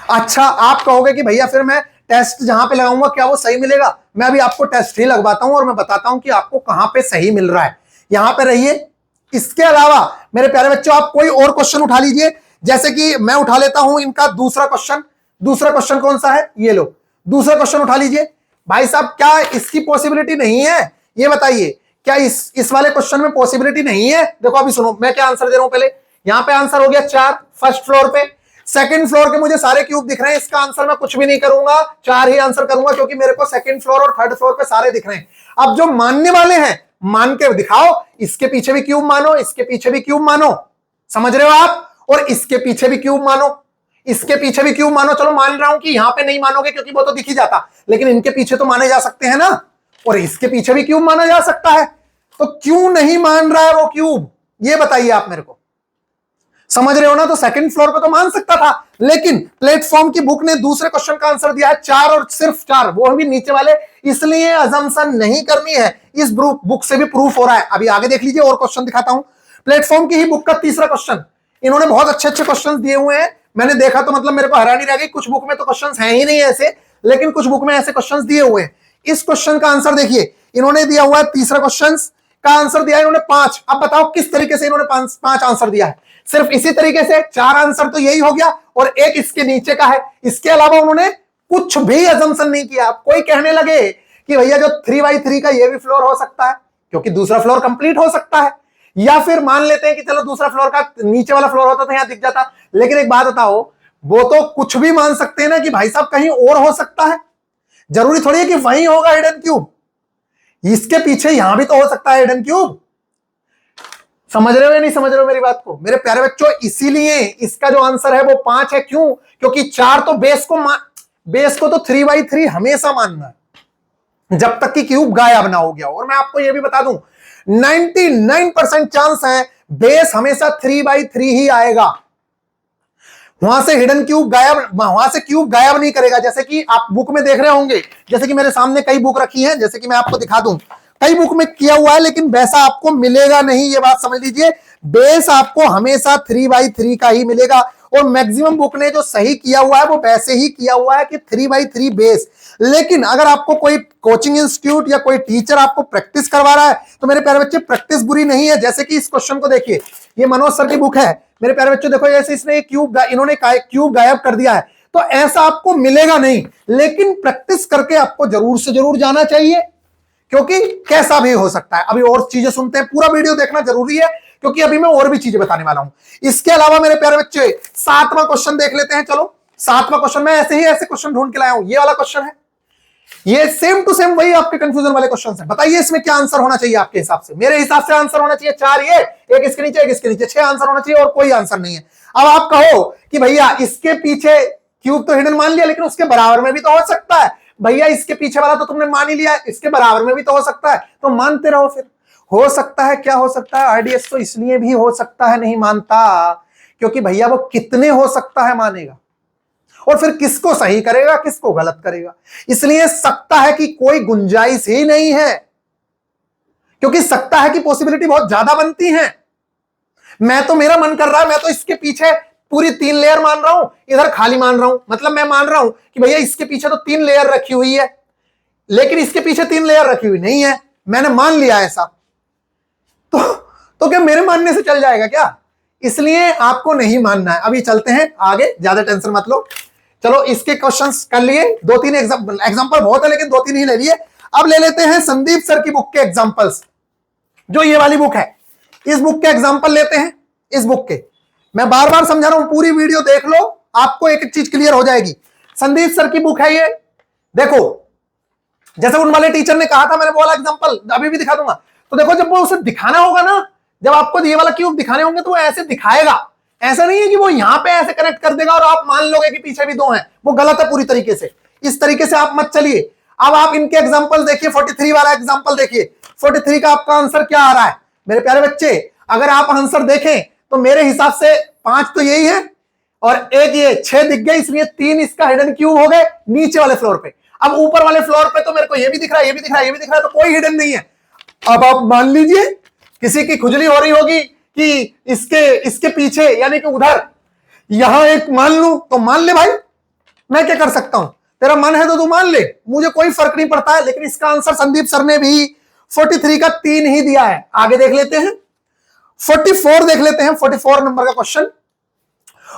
अच्छा, आप कहोगे कि भैया फिर मैं टेस्ट जहां पे लगाऊंगा क्या वो सही मिलेगा? मैं अभी आपको टेस्ट ही लगवाता हूं और मैं बताता हूं कि आपको कहां पे सही मिल रहा है। यहां पे रहिए। इसके अलावा मेरे प्यारे बच्चों आप कोई और क्वेश्चन उठा लीजिए, जैसे कि मैं उठा लेता हूं इनका दूसरा क्वेश्चन। दूसरा क्वेश्चन कौन सा है? ये लो, दूसरा क्वेश्चन उठा लीजिए। भाई साहब क्या इसकी पॉसिबिलिटी नहीं है? ये बताइए, क्या इस वाले क्वेश्चन में पॉसिबिलिटी नहीं है? देखो अभी सुनो, मैं क्या आंसर दे रहा हूं पहले। यहां पे आंसर हो गया 4 फर्स्ट फ्लोर पे। सेकंड फ्लोर के मुझे सारे क्यूब दिख रहे हैं, इसका आंसर मैं कुछ भी नहीं करूंगा, 4 ही आंसर करूंगा, क्योंकि मेरे को सेकंड फ्लोर और थर्ड फ्लोर पे सारे दिख रहे हैं। अब जो मानने वाले हैं मान के दिखाओ, इसके पीछे भी क्यूब मानो, इसके पीछे भी क्यूब मानो, समझ रहे हो आप? और इसके पीछे भी क्यूब मानो, इसके पीछे भी क्यूब मानो। चलो मान रहा हूं कि यहां पे नहीं मानोगे क्योंकि वो तो दिख ही जाता, लेकिन इनके पीछे तो माने जा सकते हैं ना, और इसके पीछे भी क्यूब माना जा सकता है। तो क्यों नहीं मान रहा है वो क्यूब? ये बताइए आप मेरे को, समझ रहे हो ना? तो सेकंड फ्लोर पे तो मान सकता था, लेकिन प्लेटफॉर्म की बुक ने दूसरे क्वेश्चन का आंसर दिया है 4 और सिर्फ 4, वो भी नीचे वाले, इसलिए अजम्पशन नहीं करनी है। इस बुक से भी प्रूफ हो रहा है। अभी आगे देख लीजिए, और क्वेश्चन दिखाता हूं। प्लेटफॉर्म की ही बुक का तीसरा क्वेश्चन, इन्होंने बहुत अच्छे अच्छे क्वेश्चन दिए हुए हैं। मैंने देखा तो मतलब मेरे को हैरानी रह गई, कुछ बुक में तो क्वेश्चन है ही नहीं ऐसे, लेकिन कुछ बुक में ऐसे क्वेश्चन दिए हुए हैं। इस क्वेश्चन का आंसर देखिए, इन्होंने दिया हुआ है तीसरा क्वेश्चन का आंसर दिया है इन्होंने 5। अब बताओ किस तरीके से इन्होंने 5 आंसर दिया है? सिर्फ इसी तरीके से 4 आंसर तो यही हो गया, और एक इसके नीचे का है। इसके अलावा उन्होंने कुछ भी अजम्पशन नहीं किया। कोई कहने लगे कि भैया जो 3x3 का ये भी फ्लोर हो सकता है, क्योंकि दूसरा फ्लोर कंप्लीट हो सकता है, या फिर मान लेते हैं कि चलो दूसरा फ्लोर का नीचे वाला फ्लोर होता तो यहां दिख जाता। लेकिन एक बात बताओ, वो तो कुछ भी मान सकते हैं ना कि भाई साहब कहीं और हो सकता है, जरूरी थोड़ी है कि वहीं होगा हिडन क्यूब। इसके पीछे यहां भी तो हो सकता है हिडन क्यूब। समझ रहे हो या नहीं समझ रहे हो मेरी बात को मेरे प्यारे बच्चों? इसीलिए इसका जो आंसर है वो 5 है। क्यों? क्योंकि 4 तो बेस को तो 3x3 हमेशा मानना है, जब तक कि क्यूब गायब ना हो गया। और मैं आपको यह भी बता दूं, 99% चांस है बेस हमेशा 3x3 ही आएगा। वहां से हिडन क्यूब गायब, वहां से क्यूब गायब नहीं करेगा। जैसे कि आप बुक में देख रहे होंगे, जैसे कि मेरे सामने कई बुक रखी हैं, जैसे कि मैं आपको दिखा दूं, कई बुक में किया हुआ है, लेकिन वैसा आपको मिलेगा नहीं। ये बात समझ लीजिए, बेस आपको हमेशा 3x3 का ही मिलेगा। और मैक्सिमम बुक ने जो सही किया हुआ है वो वैसे ही किया हुआ है कि 3x3 बेस। लेकिन अगर आपको कोई कोचिंग इंस्टीट्यूट या कोई टीचर आपको प्रैक्टिस करवा रहा है, तो मेरे प्यारे बच्चे प्रैक्टिस बुरी नहीं है। जैसे कि इस क्वेश्चन को देखिए, ये मनोज सर की बुक है मेरे प्यारे बच्चों, देखो जैसे इसने इन्होंने क्यूब गायब कर दिया है, तो ऐसा आपको मिलेगा नहीं। लेकिन प्रैक्टिस करके आपको जरूर से जरूर जाना चाहिए, क्योंकि कैसा भी हो सकता है। अभी और चीजें सुनते हैं, पूरा वीडियो देखना जरूरी है, क्योंकि अभी मैं और भी चीजें बताने वाला हूं। इसके अलावा मेरे प्यारे बच्चे 7वां क्वेश्चन देख लेते हैं। चलो 7वां क्वेश्चन, मैं ऐसे क्वेश्चन ढूंढ के लाया हूं। ये वाला क्वेश्चन है, ये सेम टू सेम वही आपके कंफ्यूजन वाले क्वेश्चन है। बताइए इसमें क्या आंसर होना चाहिए आपके हिसाब से? मेरे हिसाब से आंसर होना चाहिए 4, ये एक इसके नीचे एक इसके नीचे, 6 आंसर होना चाहिए और कोई आंसर नहीं है। अब आप कहो कि भैया इसके पीछे क्यूब तो हिडन मान लिया, लेकिन उसके बराबर में भी तो हो सकता है। भैया इसके पीछे वाला तो तुमने मान ही लिया, इसके बराबर में भी तो हो सकता है, तो मानते रहो फिर। हो सकता है, क्या हो सकता है? आरडीएस तो इसलिए भी हो सकता है नहीं मानता क्योंकि भैया वो कितने हो सकता है मानेगा, और फिर किसको सही करेगा किसको गलत करेगा। इसलिए सकता है कि कोई गुंजाइश ही नहीं है, क्योंकि सकता है कि पॉसिबिलिटी बहुत ज्यादा बनती है। मैं तो, मेरा मन कर रहा है, मैं तो इसके पीछे पूरी 3 लेयर मान रहा हूं, इधर खाली मान रहा हूं। मतलब मैं मान रहा हूं कि भैया इसके पीछे तो 3 लेयर रखी हुई है, लेकिन इसके पीछे 3 लेयर रखी हुई नहीं है। मैंने मान लिया ऐसा, तो क्या मेरे मानने से चल जाएगा क्या? इसलिए आपको नहीं मानना है। अभी चलते हैं आगे, ज्यादा टेंशन मत लो। चलो इसके क्वेश्चंस कर लिए, 2-3 एग्जांपल बहुत है, लेकिन 2-3 ही ले लिए। अब ले लेते हैं संदीप सर की बुक के एग्जांपल्स। जो ये वाली बुक है, इस बुक के एग्जांपल लेते हैं। इस बुक के मैं बार बार समझा रहा हूं, पूरी वीडियो देख लो, आपको एक एक चीज क्लियर हो जाएगी। संदीप सर की बुक है ये। देखो जैसे उन वाले टीचर ने कहा था, मैंने वो वाला एग्जांपल अभी भी दिखा दूंगा। तो देखो जब वो उसे दिखाना होगा ना, जब आपको ये वाला क्यूब दिखाने होंगे तो वो ऐसे दिखाएगा। ऐसा नहीं है कि वो यहां पे ऐसे कनेक्ट कर देगा और आप मान लोगे कि पीछे भी 2 हैं। वो गलत है पूरी तरीके से। इस तरीके से आप मत चलिए। अब आप इनके एग्जांपल देखिए। 43 वाला एग्जांपल देखिए। 43 का आपका आंसर क्या आ रहा है मेरे प्यारे बच्चे? अगर आप आंसर देखें तो मेरे हिसाब से 5 तो यही है और एक ये 6 दिख गए, इसलिए 3 इसका हिडन क्यूब हो गए नीचे वाले फ्लोर पे। अब ऊपर वाले फ्लोर पे तो मेरे को ये भी दिख रहा है, ये भी दिख रहा है, ये भी दिख रहा है, तो कोई हिडन नहीं है। अब आप मान लीजिए किसी की खुजली हो रही होगी कि इसके पीछे यानी कि उधर यहां एक मान लूं, तो मान ले भाई, मैं क्या कर सकता हूं? तेरा मन है तो तू मान ले, मुझे कोई फर्क नहीं पड़ता है। लेकिन इसका आंसर संदीप सर ने भी 43 का 3 ही दिया है। आगे देख लेते हैं, 44 देख लेते हैं। 44 नंबर का क्वेश्चन।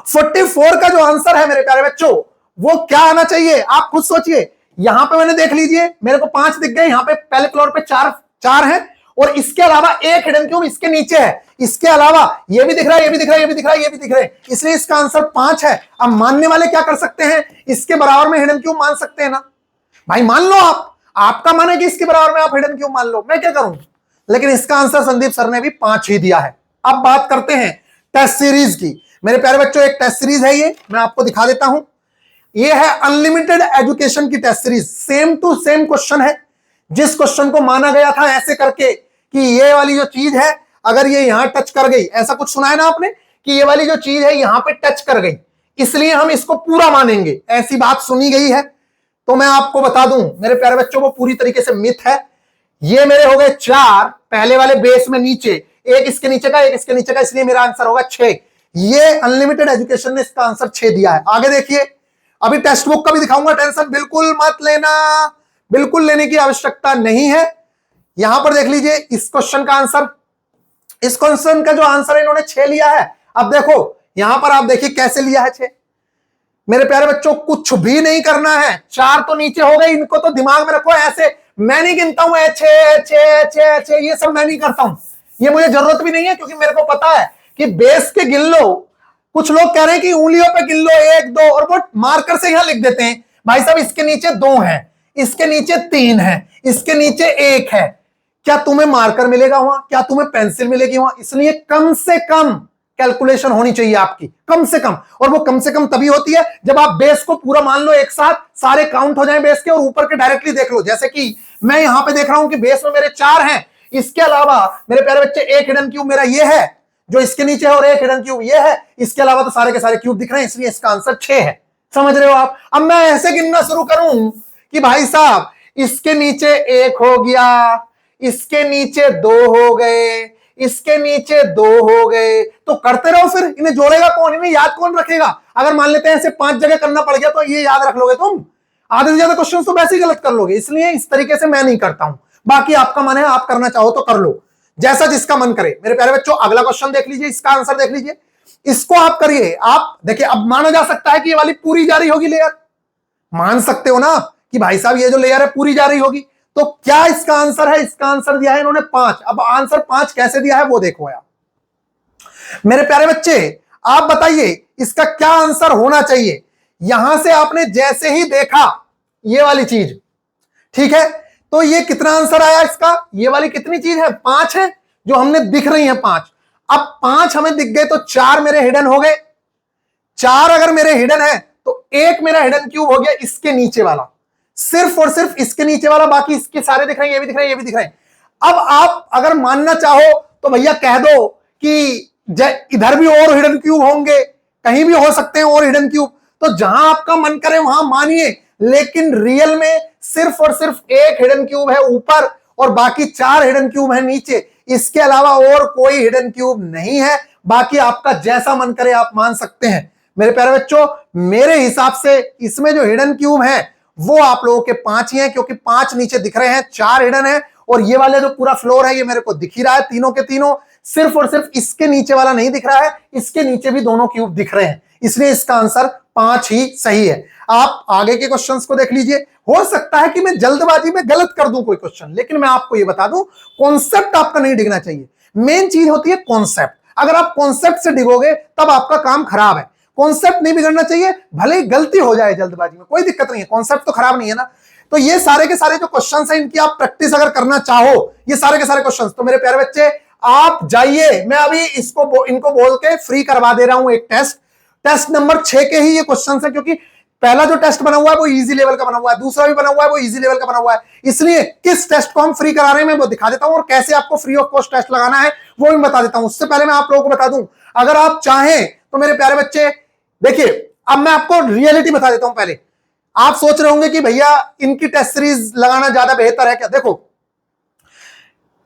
44 का जो आंसर है मेरे प्यारे बच्चों, वो क्या आना चाहिए? आप खुद सोचिए। यहां पे मैंने देख लीजिए, मेरे को 5 दिख गए, यहां पे पहले फ्लोर पे 4 है, और इसके अलावा एक हिडन क्यूब इसके नीचे है। इसके अलावा ये भी दिख रहा है, ये भी दिख रहा है, ये भी दिख रहा है, ये भी दिख रहा है, इसलिए इसका आंसर 5 है। अब मानने वाले क्या कर सकते हैं? इसके बराबर में हिडन क्यूब मान सकते हैं ना भाई? मान लो आप, आपका मन है कि इसके बराबर में आप हिडन क्यूब मान लो, मैं क्या करूं? लेकिन इसका आंसर संदीप सर ने भी 5 ही दिया है। अब बात करते हैं टेस्ट सीरीज की। मेरे प्यारे बच्चों एक टेस्ट सीरीज है, ये मैं आपको दिखा देता हूं। ये है अनलिमिटेड एजुकेशन की test series. Same to same question है। जिस क्वेश्चन को माना गया था ऐसे करके कि ये वाली जो चीज है अगर ये यहां टच कर गई, ऐसा कुछ सुना है ना आपने कि ये वाली जो चीज है यहां पे टच कर गई, इसलिए हम इसको पूरा मानेंगे, ऐसी बात सुनी गई है। तो मैं आपको बता दूं मेरे प्यारे बच्चों, वो पूरी तरीके से मिथ है। ये मेरे हो गए 4 पहले वाले बेस में नीचे, एक इसके नीचे का, एक इसके नीचे का, इसलिए मेरा आंसर होगा 6। ये अनलिमिटेड एजुकेशन ने इसका आंसर 6 दिया है। आगे देखिए, अभी टेक्स्ट बुक का भी दिखाऊंगा, टेंशन बिल्कुल मत लेना, बिल्कुल लेने की आवश्यकता नहीं है। यहां पर देख लीजिए इस क्वेश्चन का आंसर, इस क्वेश्चन का जो आंसर है इन्होंने 6 लिया है। अब देखो यहां पर आप देखिए कैसे लिया है 6। मेरे प्यारे बच्चों कुछ भी नहीं करना है, 4 तो नीचे हो गए, इनको तो दिमाग में रखो ऐसे। मैं नहीं गिनता हूं 6, ये सब मैं नहीं करता हूं, ये मुझे जरूरत भी नहीं है, क्योंकि मेरे को पता है कि बेस के गिन लो। कुछ लोग कह रहे हैं कि उंगलियों पे गिन लो 1, 2, और वो मार्कर से यहां लिख देते हैं भाई साहब इसके नीचे 2 है, इसके नीचे 3 है, इसके नीचे 1 है। क्या तुम्हें मार्कर मिलेगा वहां? क्या तुम्हें पेंसिल मिलेगी वहां? इसलिए कम से कम कैलकुलेशन होनी चाहिए आपकी, कम से कम। और वो कम से कम तभी होती है जब आप बेस को पूरा मान लो, एक साथ सारे काउंट हो जाए बेस के, और ऊपर के डायरेक्टली देख लो। जैसे कि मैं यहां पे देख रहा हूं कि बेस में मेरे 4 हैं, इसके अलावा मेरे प्यारे बच्चे एक हिडन क्यूब मेरा ये है जो इसके नीचे है, और एक हिडन क्यूब ये है, इसके अलावा तो सारे के सारे क्यूब दिख रहे हैं, इसलिए इसका आंसर 6 है। समझ रहे हो आप? अब मैं ऐसे गिनना शुरू करूं कि भाई साहब इसके नीचे 1 हो गया, इसके नीचे 2 हो गए, इसके नीचे 2 हो गए, तो करते रहो। फिर इन्हें जोड़ेगा कौन? इन्हें याद कौन रखेगा? अगर मान लेते हैं ऐसे 5 जगह करना पड़ गया तो ये याद रख लोगे तुम? आधे से ज्यादा क्वेश्चन तो वैसे ही गलत कर लोगे। इसलिए इस तरीके से मैं नहीं करता हूं। बाकी आपका मन है, आप करना चाहो तो कर लो, जैसा जिसका मन करे। मेरे प्यारे बच्चों अगला क्वेश्चन देख लीजिए, इसका आंसर देख लीजिए, इसको आप करिए। आप देखिए, अब माना जा सकता है कि ये वाली पूरी जा रही होगी लेयर, मान सकते हो ना कि भाई साहब ये जो लेयर है पूरी जा रही होगी। तो क्या इसका आंसर है? इसका आंसर दिया है इन्होंने 5। अब आंसर 5 कैसे दिया है वो देखो यार मेरे प्यारे बच्चे, आप बताइए इसका क्या आंसर होना चाहिए। यहां से आपने जैसे ही देखा ये वाली चीज, ठीक है, तो ये कितना आंसर आया इसका? ये वाली कितनी चीज है? 5 है जो हमने दिख रही है 5। अब 5 हमें दिख गए तो 4 मेरे हिडन हो गए। 4 अगर मेरे हिडन है तो एक मेरा हिडन क्यूब हो गया इसके नीचे वाला, सिर्फ और सिर्फ इसके नीचे वाला, बाकी इसके सारे दिख रहे हैं, ये भी दिख रहे हैं, ये भी दिख रहे हैं। अब आप अगर मानना चाहो तो भैया कह दो कि इधर भी और हिडन क्यूब होंगे, कहीं भी हो सकते हैं और हिडन क्यूब, तो जहां आपका मन करे वहां मानिए, लेकिन रियल में सिर्फ और सिर्फ एक हिडन क्यूब है ऊपर और बाकी 4 हिडन क्यूब है नीचे। इसके अलावा और कोई हिडन क्यूब नहीं है। बाकी आपका जैसा मन करे आप मान सकते हैं। मेरे प्यारे बच्चों, मेरे हिसाब से इसमें जो हिडन क्यूब है वो आप लोगों के 5 ही हैं, क्योंकि 5 नीचे दिख रहे हैं, 4 हिडन है और ये वाले जो पूरा फ्लोर है ये मेरे को दिख ही रहा है, तीनों के तीनों। सिर्फ और सिर्फ इसके नीचे वाला नहीं दिख रहा है, इसके नीचे भी दोनों क्यूब दिख रहे हैं, इसलिए इसका आंसर 5 ही सही है। आप आगे के क्वेश्चंस को देख लीजिए। हो सकता है कि मैं जल्दबाजी में गलत कर दूं कोई क्वेश्चन, लेकिन मैं आपको ये बता दूं, कॉन्सेप्ट आपका नहीं डिगना चाहिए। मेन चीज होती है कॉन्सेप्ट। अगर आप कॉन्सेप्ट से डिगोगे तब आपका काम खराब है। कॉन्सेप्ट नहीं बिगड़ना चाहिए, भले ही गलती हो जाए जल्दबाजी में, कोई दिक्कत नहीं है, कॉन्सेप्ट तो खराब नहीं है ना। तो ये सारे के सारे जो क्वेश्चंस हैं इनकी आप प्रैक्टिस अगर करना चाहो, ये सारे के सारे क्वेश्चंस, तो मेरे प्यारे बच्चे आप जाइए, मैं अभी इनको बोल के फ्री करवा दे रहा हूं एक टेस्ट नंबर 6 के ही ये क्वेश्चंस है, क्योंकि पहला जो टेस्ट बना हुआ है वो इजी लेवल का बना हुआ है, दूसरा भी बना हुआ है वो इजी लेवल का बना हुआ है। इसलिए किस टेस्ट को हम फ्री करा रहे हैं मैं वो दिखा देता हूं, और कैसे आपको फ्री ऑफ कॉस्ट टेस्ट लगाना है वो भी बता देता हूं। उससे पहले मैं आप लोगों को बता दूं, अगर आप चाहें तो मेरे प्यारे बच्चे देखिए, अब मैं आपको रियलिटी बता देता हूं। पहले आप सोच रहे होंगे कि भैया इनकी टेस्ट सीरीज लगाना ज्यादा बेहतर है क्या? देखो,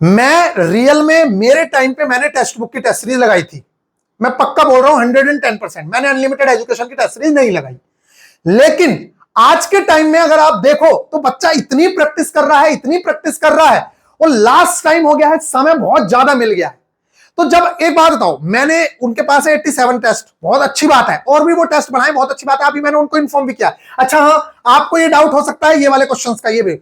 मैं रियल में मेरे टाइम पे मैंने टेक्स्ट बुक की टेस्ट सीरीज लगाई थी, मैं पक्का बोल रहा हूं 110%। मैंने अनलिमिटेड एजुकेशन की टेस्ट सीरीज नहीं लगाई। लेकिन आज के टाइम में अगर आप देखो तो बच्चा इतनी प्रैक्टिस कर रहा है, इतनी प्रैक्टिस कर रहा है, और लास्ट टाइम हो गया है, समय बहुत ज्यादा मिल गया है। तो जब एक बात बताओ, मैंने उनके पास है 87 टेस्ट, बहुत अच्छी बात है, और भी वो टेस्ट बनाए, बहुत अच्छी बात है, अभी मैंने उनको इन्फॉर्म भी किया। अच्छा हाँ, आपको ये डाउट हो सकता है ये वाले क्वेश्चंस का, ये भी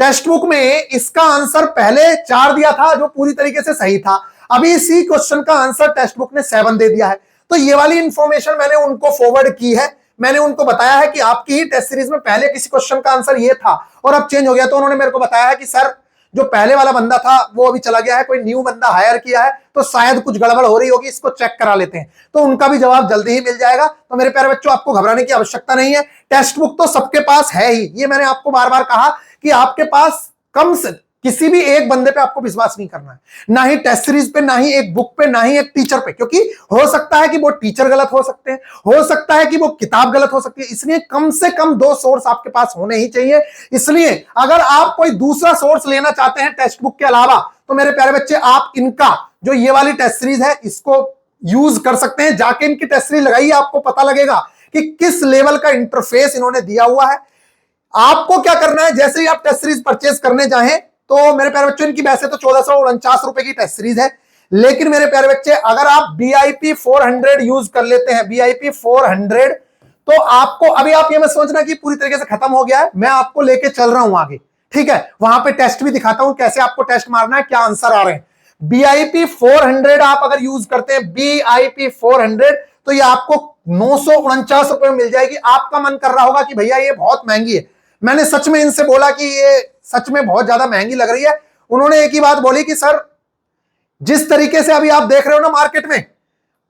टेक्स्ट बुक में इसका आंसर पहले 4 दिया था जो पूरी तरीके से सही था, अभी इसी क्वेश्चन का आंसर टेक्स्ट बुक ने 7 दे दिया है। तो ये वाली इंफॉर्मेशन मैंने उनको फॉरवर्ड की है, मैंने उनको बताया है कि आपकी ही टेस्ट सीरीज में पहले किसी क्वेश्चन का आंसर ये था और अब चेंज हो गया। तो उन्होंने मेरे को बताया है कि सर जो पहले वाला बंदा था वो अभी चला गया है, कोई न्यू बंदा हायर किया है, तो शायद कुछ गड़बड़ हो रही होगी, इसको चेक करा लेते हैं। तो उनका भी जवाब जल्दी ही मिल जाएगा। तो मेरे प्यारे बच्चों, आपको घबराने की आवश्यकता नहीं है, टेक्स्ट बुक तो सबके पास है ही। ये मैंने आपको बार बार कहा कि आपके पास कम से किसी भी एक बंदे पे आपको विश्वास नहीं करना है, ना ही टेस्ट सीरीज पे, ना ही एक बुक पे, ना ही एक टीचर पे, क्योंकि हो सकता है कि वो टीचर गलत हो सकते हैं, हो सकता है कि वो किताब गलत हो सकती है। इसलिए कम से कम 2 सोर्स आपके पास होने ही चाहिए। इसलिए अगर आप कोई दूसरा सोर्स लेना चाहते हैं टेक्स्ट बुक के अलावा, तो मेरे प्यारे बच्चे आप इनका जो ये वाली टेस्ट सीरीज है इसको यूज कर सकते हैं। जाके इनकी टेस्ट सीरीज लगाइए, आपको पता लगेगा कि किस लेवल का इंटरफेस इन्होंने दिया हुआ है। आपको क्या करना है, जैसे ही आप टेस्ट सीरीज परचेज करने चाहें, तो मेरे प्यारे बच्चों इनकी वैसे तो 1449 रुपए की टेस्ट सीरीज है, लेकिन मेरे प्यारे बच्चे अगर आप BIP 400 यूज कर लेते हैं, BIP 400, तो आपको अभी आप ये मत सोचना कि पूरी तरीके से खत्म हो गया है, मैं आपको लेके चल रहा हूं आगे, ठीक है। वहां पे टेस्ट भी दिखाता हूं कैसे आपको टेस्ट मारना है, क्या आंसर आ रहे हैं। BIP 400 आप अगर यूज करते हैं, BIP 400, तो ये आपको 949 रुपए में मिल जाएगी। आपका मन कर रहा होगा कि भैया ये बहुत महंगी है। मैंने सच में इनसे बोला कि ये सच में बहुत ज्यादा महंगी लग रही है। उन्होंने एक ही बात बोली कि सर जिस तरीके से अभी आप देख रहे हो ना मार्केट में,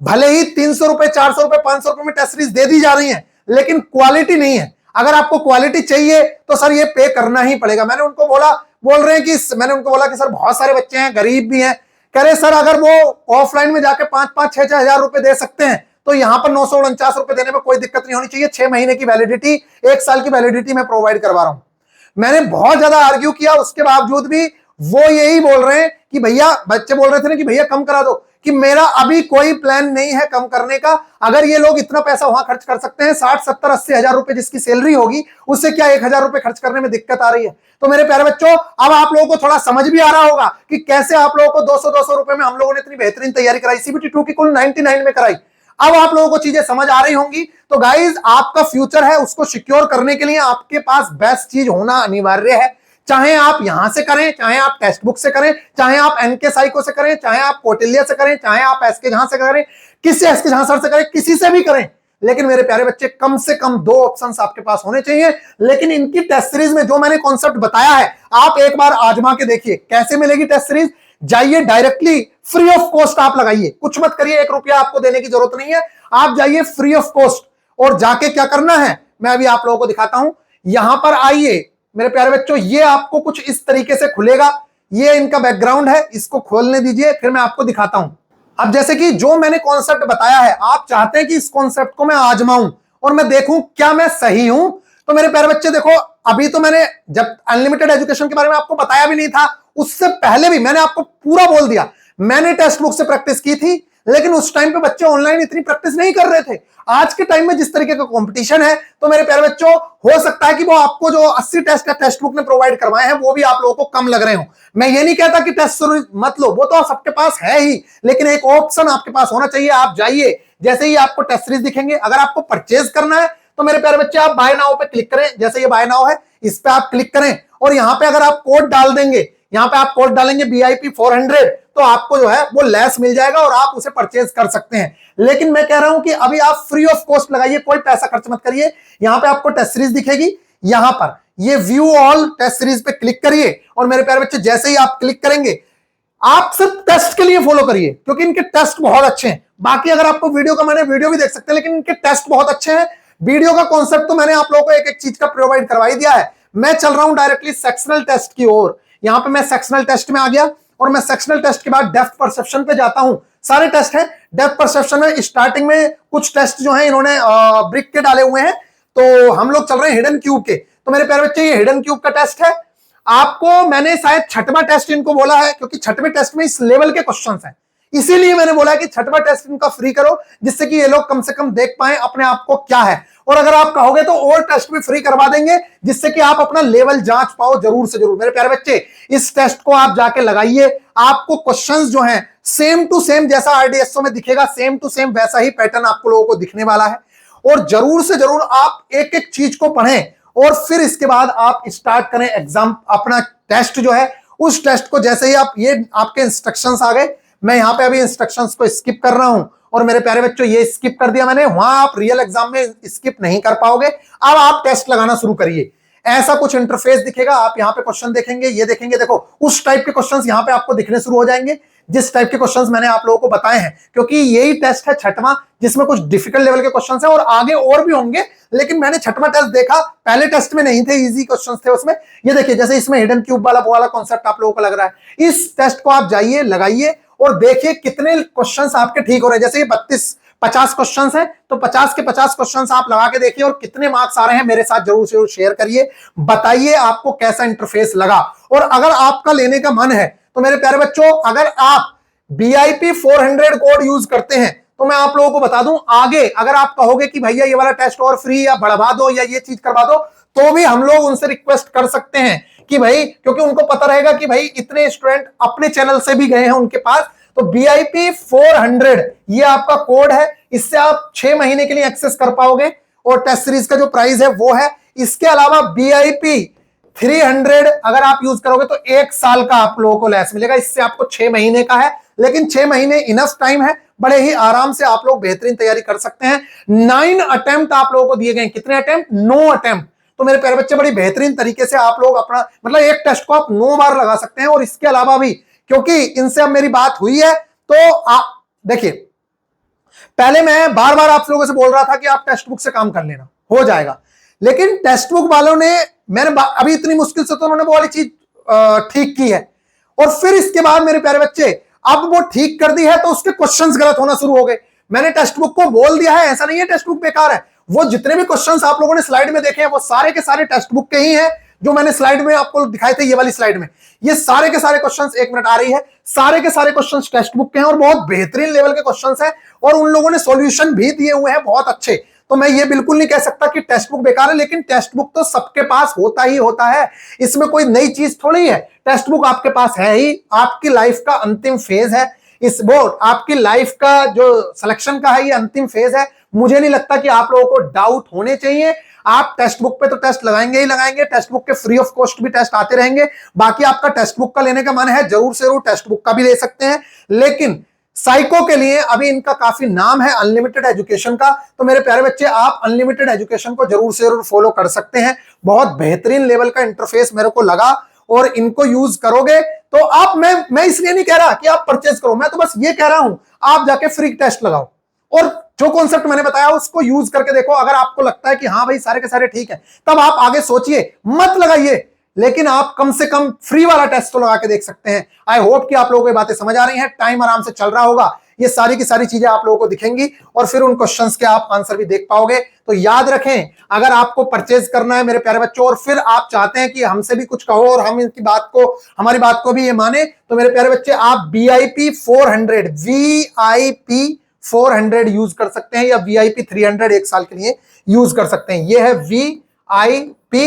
भले ही 300 रुपए, 400 रुपए, 500 रुपए में टेस्ट सीरीज दे दी जा रही है, लेकिन क्वालिटी नहीं है। अगर आपको क्वालिटी चाहिए तो सर ये पे करना ही पड़ेगा। मैंने उनको बोला, बोल रहे हैं कि मैंने उनको बोला कि सर बहुत सारे बच्चे हैं, गरीब भी हैं, कह रहे सर अगर वो ऑफलाइन में जाके 5-5, 6-6 हजार रुपए दे सकते हैं तो यहां पर 949 रुपए देने में कोई दिक्कत नहीं होनी चाहिए। 6 महीने की वैलिडिटी, 1 साल की वैलिडिटी मैं प्रोवाइड करवा रहा हूं। मैंने बहुत ज्यादा आर्ग्यू किया, उसके बावजूद भी वो यही बोल रहे हैं कि भैया, बच्चे बोल रहे थे ना कि भैया कम करा दो, कि मेरा अभी कोई प्लान नहीं है कम करने का। अगर ये लोग इतना पैसा वहां खर्च कर सकते हैं, 60, 70, 80 हजार रुपए जिसकी सैलरी होगी, उससे क्या 1,000 रुपए खर्च करने में दिक्कत आ रही है। तो मेरे प्यारे बच्चों, अब आप लोगों को थोड़ा समझ भी आ रहा होगा कि कैसे आप लोगों को 200-200 रुपए में हम लोगों ने इतनी बेहतरीन तैयारी कराई, CBT 2 की कुल 99 में कराई। अब आप लोगों को चीजें समझ आ रही होंगी। तो गाइज, आपका फ्यूचर है, उसको सिक्योर करने के लिए आपके पास बेस्ट चीज होना अनिवार्य है। चाहे आप यहां से करें, चाहे आप टेक्स्ट बुक से करें, चाहे आप NK साइको से करें, चाहे आप कौटिल्य से करें, चाहे आप SK झां से करें, किसी SK झां सर से करें, किसी से भी करें, लेकिन मेरे प्यारे बच्चे कम से कम 2 ऑप्शंस आपके पास होने चाहिए। लेकिन इनकी टेस्ट सीरीज में जो मैंने कॉन्सेप्ट बताया है, आप एक बार आजमा के देखिए कैसे मिलेगी टेस्ट सीरीज। जाइए डायरेक्टली फ्री ऑफ कॉस्ट आप लगाइए, कुछ मत करिए, 1 रुपया आपको देने की जरूरत नहीं है। आप जाइए फ्री ऑफ कॉस्ट और जाके क्या करना है मैं अभी आप लोगों को दिखाता हूं। यहां पर आइए मेरे प्यारे बच्चों, ये आपको कुछ इस तरीके से खुलेगा। ये इनका बैकग्राउंड है, इसको खोलने दीजिए, फिर मैं आपको दिखाता हूं। अब जैसे कि जो मैंने कॉन्सेप्ट बताया है, आप चाहते हैं कि इस कॉन्सेप्ट को मैं आजमाऊं और मैं देखूं क्या मैं सही हूं। तो मेरे प्यारे बच्चे देखो, अभी तो मैंने जब अनलिमिटेड एजुकेशन के बारे में आपको बताया भी नहीं था, उससे पहले भी मैंने आपको पूरा बोल दिया। मैंने टेक्स्ट बुक से प्रैक्टिस की थी, लेकिन उस टाइम पे बच्चे ऑनलाइन इतनी प्रैक्टिस नहीं कर रहे थे। आज के टाइम में जिस तरीके का कंपटीशन है, तो मेरे प्यारे बच्चों हो सकता है कि वो आपको जो 80 टेस्ट का टेक्स्ट बुक ने प्रोवाइड करवाए हैं वो भी आप लोगों को कम लग रहे हो। मैं ये नहीं कहता कि टेस्ट मत लो, वो तो सबके पास है ही, लेकिन एक ऑप्शन आपके पास होना चाहिए। आप जाइए, जैसे ही आपको टेस्ट सीरीज दिखेंगे, अगर आपको परचेज करना है तो मेरे प्यारे बच्चे आप बाय नाउ पे क्लिक करें। जैसे ये बाय नाउ है, इस पे आप क्लिक करें और यहां पे अगर आप कोड डाल देंगे, यहां पे आप कोड डालेंगे BIP 400, तो आपको जो है वो लेस मिल जाएगा और आप उसे परचेज कर सकते हैं। लेकिन मैं कह रहा हूं कि अभी आप फ्री ऑफ कॉस्ट लगाइए, कोई पैसा खर्च मत करिए। यहां पे आपको टेस्ट सीरीज दिखेगी, यहां पर ये व्यू ऑल टेस्ट सीरीज पे क्लिक करिए और मेरे प्यारे बच्चे जैसे ही आप क्लिक करेंगे, आप सिर्फ टेस्ट के लिए फॉलो करिए, क्योंकि इनके टेस्ट बहुत अच्छे हैं। बाकी अगर आपको वीडियो का, मैंने वीडियो भी देख सकते हैं, लेकिन इनके टेस्ट बहुत अच्छे हैं। वीडियो का कॉन्सेप्ट तो मैंने आप लोगों को एक एक चीज का प्रोवाइड करवा ही दिया है। मैं चल रहा हूं डायरेक्टली सेक्शनल टेस्ट की ओर। यहां पे मैं सेक्शनल टेस्ट में आ गया और मैं सेक्शनल टेस्ट के बाद डेप्थ परसेप्शन पे जाता हूं। सारे टेस्ट हैं डेप्थ परसेप्शन में। स्टार्टिंग में कुछ टेस्ट जो हैं इन्होंने ब्रिक के डाले हुए हैं, तो हम लोग चल रहे हैं हिडन क्यूब के। तो मेरे प्यारे बच्चे ये हिडन क्यूब का टेस्ट है। आपको मैंने शायद 6वां टेस्ट इनको बोला है, क्योंकि 6वें टेस्ट में इस लेवल के क्वेश्चंस हैं, इसीलिए मैंने बोला कि 6वां टेस्ट इनका फ्री करो, जिससे कि ये लोग कम से कम देख पाए अपने आप को क्या है। और अगर आप कहोगे तो और टेस्ट भी फ्री करवा देंगे, जिससे कि आप अपना लेवल जांच पाओ। जरूर से जरूर मेरे प्यारे बच्चे इस टेस्ट को आप जाके लगाइए। आपको क्वेश्चंस जो हैं सेम टू सेम जैसा RDSO में दिखेगा, सेम टू सेम वैसा ही पैटर्न आपको लोगों को दिखने वाला है। और जरूर से जरूर आप एक एक चीज को पढ़ें और फिर इसके बाद आप स्टार्ट करें एग्जाम, अपना टेस्ट जो है। उस टेस्ट को जैसे ही आप, ये आपके इंस्ट्रक्शंस आ गए, मैं यहां पे अभी इंस्ट्रक्शंस को स्किप कर रहा हूं और मेरे प्यारे बच्चों ये स्किप कर दिया मैंने, वहां आप रियल एग्जाम में स्किप नहीं कर पाओगे। अब आप टेस्ट लगाना शुरू करिए। ऐसा कुछ इंटरफेस दिखेगा, आप यहां पे क्वेश्चन देखेंगे, ये देखेंगे, देखो उस टाइप के क्वेश्चंस यहां पे आपको दिखने शुरू हो जाएंगे जिस टाइप के क्वेश्चंस मैंने आप लोगों को बताए हैं, क्योंकि यही टेस्ट है 6वां, जिसमें कुछ डिफिकल्ट लेवल के क्वेश्चंस हैं और आगे और भी होंगे। लेकिन मैंने 6वां टेस्ट देखा, पहले टेस्ट में नहीं थे, इजी क्वेश्चंस थे उसमें। ये देखिए जैसे इसमें हिडन क्यूब वाला कॉन्सेप्ट आप लोगों को लग रहा है। इस टेस्ट को आप जाइए, लगाइए और देखिए कितने क्वेश्चंस आपके ठीक हो रहे हैं। जैसे ये 50 क्वेश्चंस हैं, तो 50 के 50 क्वेश्चंस आप लगा के देखिए और कितने मार्क्स आ रहे हैं मेरे साथ जरूर से जरूर शेयर करिए। बताइए आपको कैसा इंटरफेस लगा। और अगर आपका लेने का मन है तो मेरे प्यारे बच्चों, अगर आप BIP 400 कोड यूज करते हैं तो मैं आप लोगों को बता दूं, आगे अगर आप कहोगे कि भैया ये वाला टेस्ट और फ्री या बढ़वा दो या ये चीज करवा दो, तो भी हम लोग उनसे रिक्वेस्ट कर सकते हैं कि भाई, क्योंकि उनको पता रहेगा कि भाई इतने स्टूडेंट अपने चैनल से भी गए हैं उनके पास। तो BIP 400 ये आपका कोड है, इससे आप 6 महीने के लिए एक्सेस कर पाओगे और टेस्ट सीरीज का जो प्राइस है वो है। इसके अलावा BIP 300 अगर आप यूज करोगे तो 1 साल का आप लोगों को लेस मिलेगा, इससे आपको 6 महीने का है। लेकिन 6 महीने इनफ टाइम है, बड़े ही आराम से आप लोग बेहतरीन तैयारी कर सकते हैं। 9 अटेम्प्ट आप लोगों को दिए गए। कितने अटेम्प्ट? 9 अटेम्प्ट। तो मेरे प्यारे बच्चे बड़ी बेहतरीन तरीके से आप लोग अपना, मतलब एक टेस्ट को आप 9 बार लगा सकते हैं। और इसके अलावा भी, क्योंकि इनसे अब मेरी बात हुई है, तो आप देखिए, पहले मैं बार बार आप लोगों से बोल रहा था कि आप टेक्स्ट बुक से काम कर लेना, हो जाएगा। लेकिन टेक्स्ट बुक वालों ने, मैंने अभी इतनी मुश्किल से तो उन्होंने वो वाली चीज ठीक की है, और फिर इसके बाद मेरे प्यारे बच्चे अब वो ठीक कर दी है तो उसके क्वेश्चंस गलत होना शुरू हो गए। मैंने टेक्स्ट बुक को बोल दिया है, ऐसा नहीं है टेक्स्ट बुक बेकार है। वो जितने भी क्वेश्चंस आप लोगों ने स्लाइड में देखे हैं वो सारे के सारे टेक्स्ट बुक के ही हैं, जो मैंने स्लाइड में आपको दिखाए थे, ये वाली स्लाइड में। ये सारे के सारे क्वेश्चंस, 1 मिनट आ रही है, सारे के सारे क्वेश्चंस टेक्स्ट बुक के हैं और बहुत बेहतरीन लेवल के क्वेश्चंस हैं, और उन लोगों ने सॉल्यूशन भी दिए हुए हैं बहुत अच्छे। तो मैं ये बिल्कुल नहीं कह सकता कि टेक्स्ट बुक बेकार है, लेकिन टेक्स्ट बुक तो सबके पास होता ही होता है, इसमें कोई नई चीज थोड़ी है। टेक्स्ट बुक आपके पास है ही, आपकी लाइफ का अंतिम फेज है। इस बोर्ड आपकी लाइफ का जो सिलेक्शन का है, ये अंतिम फेज है। मुझे नहीं लगता कि आप लोगों को डाउट होने चाहिए। आप टेक्स्ट बुक पे तो टेस्ट लगाएंगे ही लगाएंगे, टेक्स्ट बुक के फ्री ऑफ कॉस्ट भी टेस्ट आते रहेंगे। बाकी आपका टेक्स्ट बुक का लेने का मन है, जरूर से जरूर टेक्स्ट बुक का भी ले सकते हैं। लेकिन साइको के लिए अभी इनका काफी नाम है अनलिमिटेड एजुकेशन का, तो मेरे प्यारे बच्चे आप अनलिमिटेड एजुकेशन को जरूर से जरूर फॉलो कर सकते हैं। बहुत बेहतरीन लेवल का इंटरफेस मेरे को लगा, और इनको यूज करोगे तो आप, मैं इसलिए नहीं कह रहा कि आप परचेज करो, मैं तो बस ये कह रहा हूं आप जाके फ्री टेस्ट लगाओ और जो कॉन्सेप्ट मैंने बताया उसको यूज करके देखो। अगर आपको लगता है कि हाँ भाई सारे के सारे ठीक है, तब आप आगे सोचिए, मत लगाइए, लेकिन आप कम से कम फ्री वाला टेस्ट तो लगा के देख सकते हैं। आई होप कि आप लोगों को ये बातें समझ आ रही हैं, टाइम आराम से चल रहा होगा, ये सारी की सारी चीजें आप लोगों को दिखेंगी और फिर उन क्वेश्चंस के आप आंसर भी देख पाओगे। तो याद रखें, अगर आपको परचेज करना है मेरे प्यारे बच्चों और फिर आप चाहते हैं कि हमसे भी कुछ कहो और हम इनकी बात को, हमारी बात को भी ये माने, तो मेरे प्यारे बच्चे आप VIP 400 VIP 400 यूज कर सकते हैं या VIP 300 एक साल के लिए यूज कर सकते हैं। ये है VIP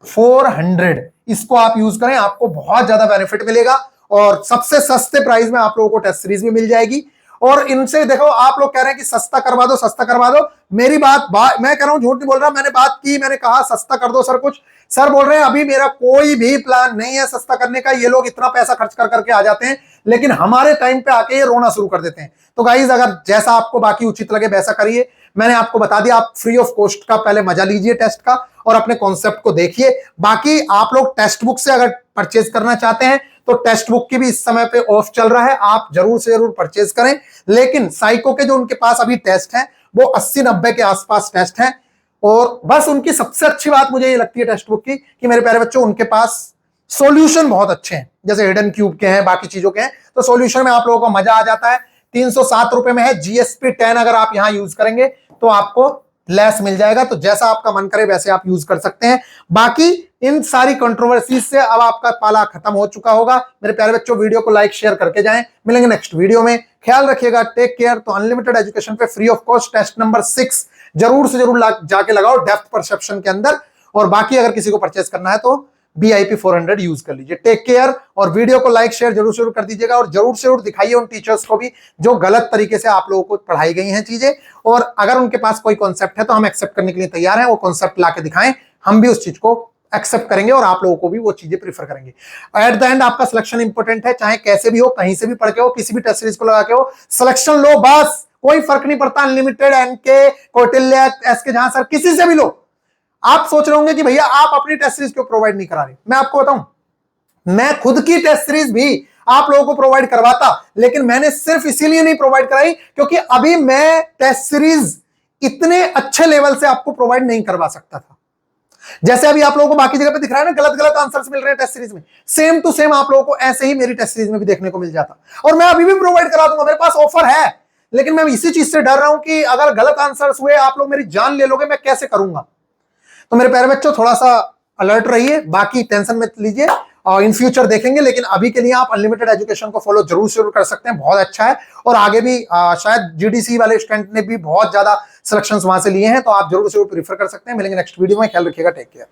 400, इसको आप यूज करें, आपको बहुत ज्यादा बेनिफिट मिलेगा और सबसे सस्ते प्राइस में आप लोगों को टेस्ट सीरीज भी मिल जाएगी। और इनसे देखो, आप लोग कह रहे हैं कि सस्ता करवा दो, सस्ता करवा दो, मेरी बात मैं कह रहा हूं, झूठ नहीं बोल रहा, मैंने बात की, मैंने कहा सस्ता कर दो सर कुछ, सर बोल रहे हैं अभी मेरा कोई भी प्लान नहीं है सस्ता करने का, ये लोग इतना पैसा खर्च कर करके आ जाते हैं लेकिन हमारे टाइम पे आके ये रोना शुरू कर देते हैं। तो गाइज अगर जैसा आपको बाकी उचित लगे वैसा करिए, मैंने आपको बता दिया, आप फ्री ऑफ कॉस्ट का पहले मजा लीजिए टेस्ट का और अपने कॉन्सेप्ट को देखिए। बाकी आप लोग टेक्स्ट बुक से अगर परचेज करना चाहते हैं तो टेक्स्ट बुक की भी इस समय पे ऑफ चल रहा है, आप जरूर से जरूर परचेज करें। लेकिन साइको के जो उनके पास अभी टेस्ट हैं वो 80-90 के आसपास टेस्ट हैं, और बस उनकी सबसे अच्छी बात मुझे ये लगती है टेक्स्ट बुक की कि मेरे प्यारे बच्चों उनके पास सॉल्यूशन बहुत अच्छे हैं, जैसे हिडन क्यूब के हैं, बाकी चीजों के हैं, तो सॉल्यूशन में आप लोगों को मजा आ जाता है। 307 रुपए में है, GSP 10 अगर आप यहां यूज करेंगे तो आपको लेस मिल जाएगा, तो जैसा आपका मन करे वैसे आप यूज कर सकते हैं। बाकी इन सारी कंट्रोवर्सी से अब आपका पाला खत्म हो चुका होगा। मेरे प्यारे बच्चों वीडियो को लाइक शेयर करके जाएं, मिलेंगे नेक्स्ट वीडियो में, ख्याल रखिएगा, टेक केयर। तो अनलिमिटेड एजुकेशन पे free of cost test number 6 जरूर से जरूर जाके लगाओ डेप्थ परसेप्शन के अंदर, और बाकी अगर किसी को परचेस करना है तो BIP 400 यूज कर लीजिए। टेक केयर, और वीडियो को लाइक शेयर जरूर जरूर कर दीजिएगा और जरूर से जरूर दिखाइए उन टीचर्स को भी जो गलत तरीके से आप लोगों को पढ़ाई गई हैं चीजें, और अगर उनके पास कोई कॉन्सेप्ट है तो हम एक्सेप्ट करने के लिए तैयार हैं, वो कॉन्सेप्ट ला के दिखाएं, हम भी उस चीज को एक्सेप्ट करेंगे और आप लोगों को भी वो चीजें प्रीफर करेंगे। एट द एंड आपका सिलेक्शन इंपॉर्टेंट है, चाहे कैसे भी हो, कहीं से भी पढ़ के हो, किसी भी टेस्ट सीरीज को लगा के हो, सिलेक्शन लो बस, कोई फर्क नहीं पड़ता, अनलिमिटेड, NK, कौटिल्य, SK, जहां सर, किसी से भी लो। आप सोच रहे होंगे कि भैया आप अपनी टेस्ट सीरीज क्यों प्रोवाइड नहीं करा रहे, मैं आपको बताऊं, मैं खुद की टेस्ट सीरीज भी आप लोगों को प्रोवाइड करवाता, लेकिन मैंने सिर्फ इसीलिए नहीं प्रोवाइड कराई क्योंकि अभी मैं टेस्ट सीरीज इतने अच्छे लेवल से आपको प्रोवाइड नहीं करवा सकता था। जैसे अभी आप लोगों को बाकी जगह पे दिख रहा है ना, गलत गलत आंसर्स मिल रहे हैं टेस्ट सीरीज में, सेम टू सेम आप लोगों को ऐसे ही मेरी टेस्ट सीरीज में भी देखने को मिल जाता, और मैं अभी भी प्रोवाइड करा दूंगा, मेरे पास ऑफर है। लेकिन मैं इसी चीज से डर रहा हूं कि अगर गलत आंसर्स हुए, आप लोग मेरी जान ले लोगे, मैं कैसे करूंगा। तो मेरे प्यारे बच्चों थोड़ा सा अलर्ट रहिए, बाकी टेंशन मत लीजिए, और इन फ्यूचर देखेंगे, लेकिन अभी के लिए आप अनलिमिटेड एजुकेशन को फॉलो जरूर जरूर कर सकते हैं, बहुत अच्छा है। और आगे भी शायद GDC वाले स्टूडेंट ने भी बहुत ज्यादा सिलेक्शंस वहां से लिए हैं, तो आप जरूर से प्रीफर कर सकते हैं। मिलेंगे नेक्स्ट वीडियो में, ख्याल रखिएगा, टेक केयर।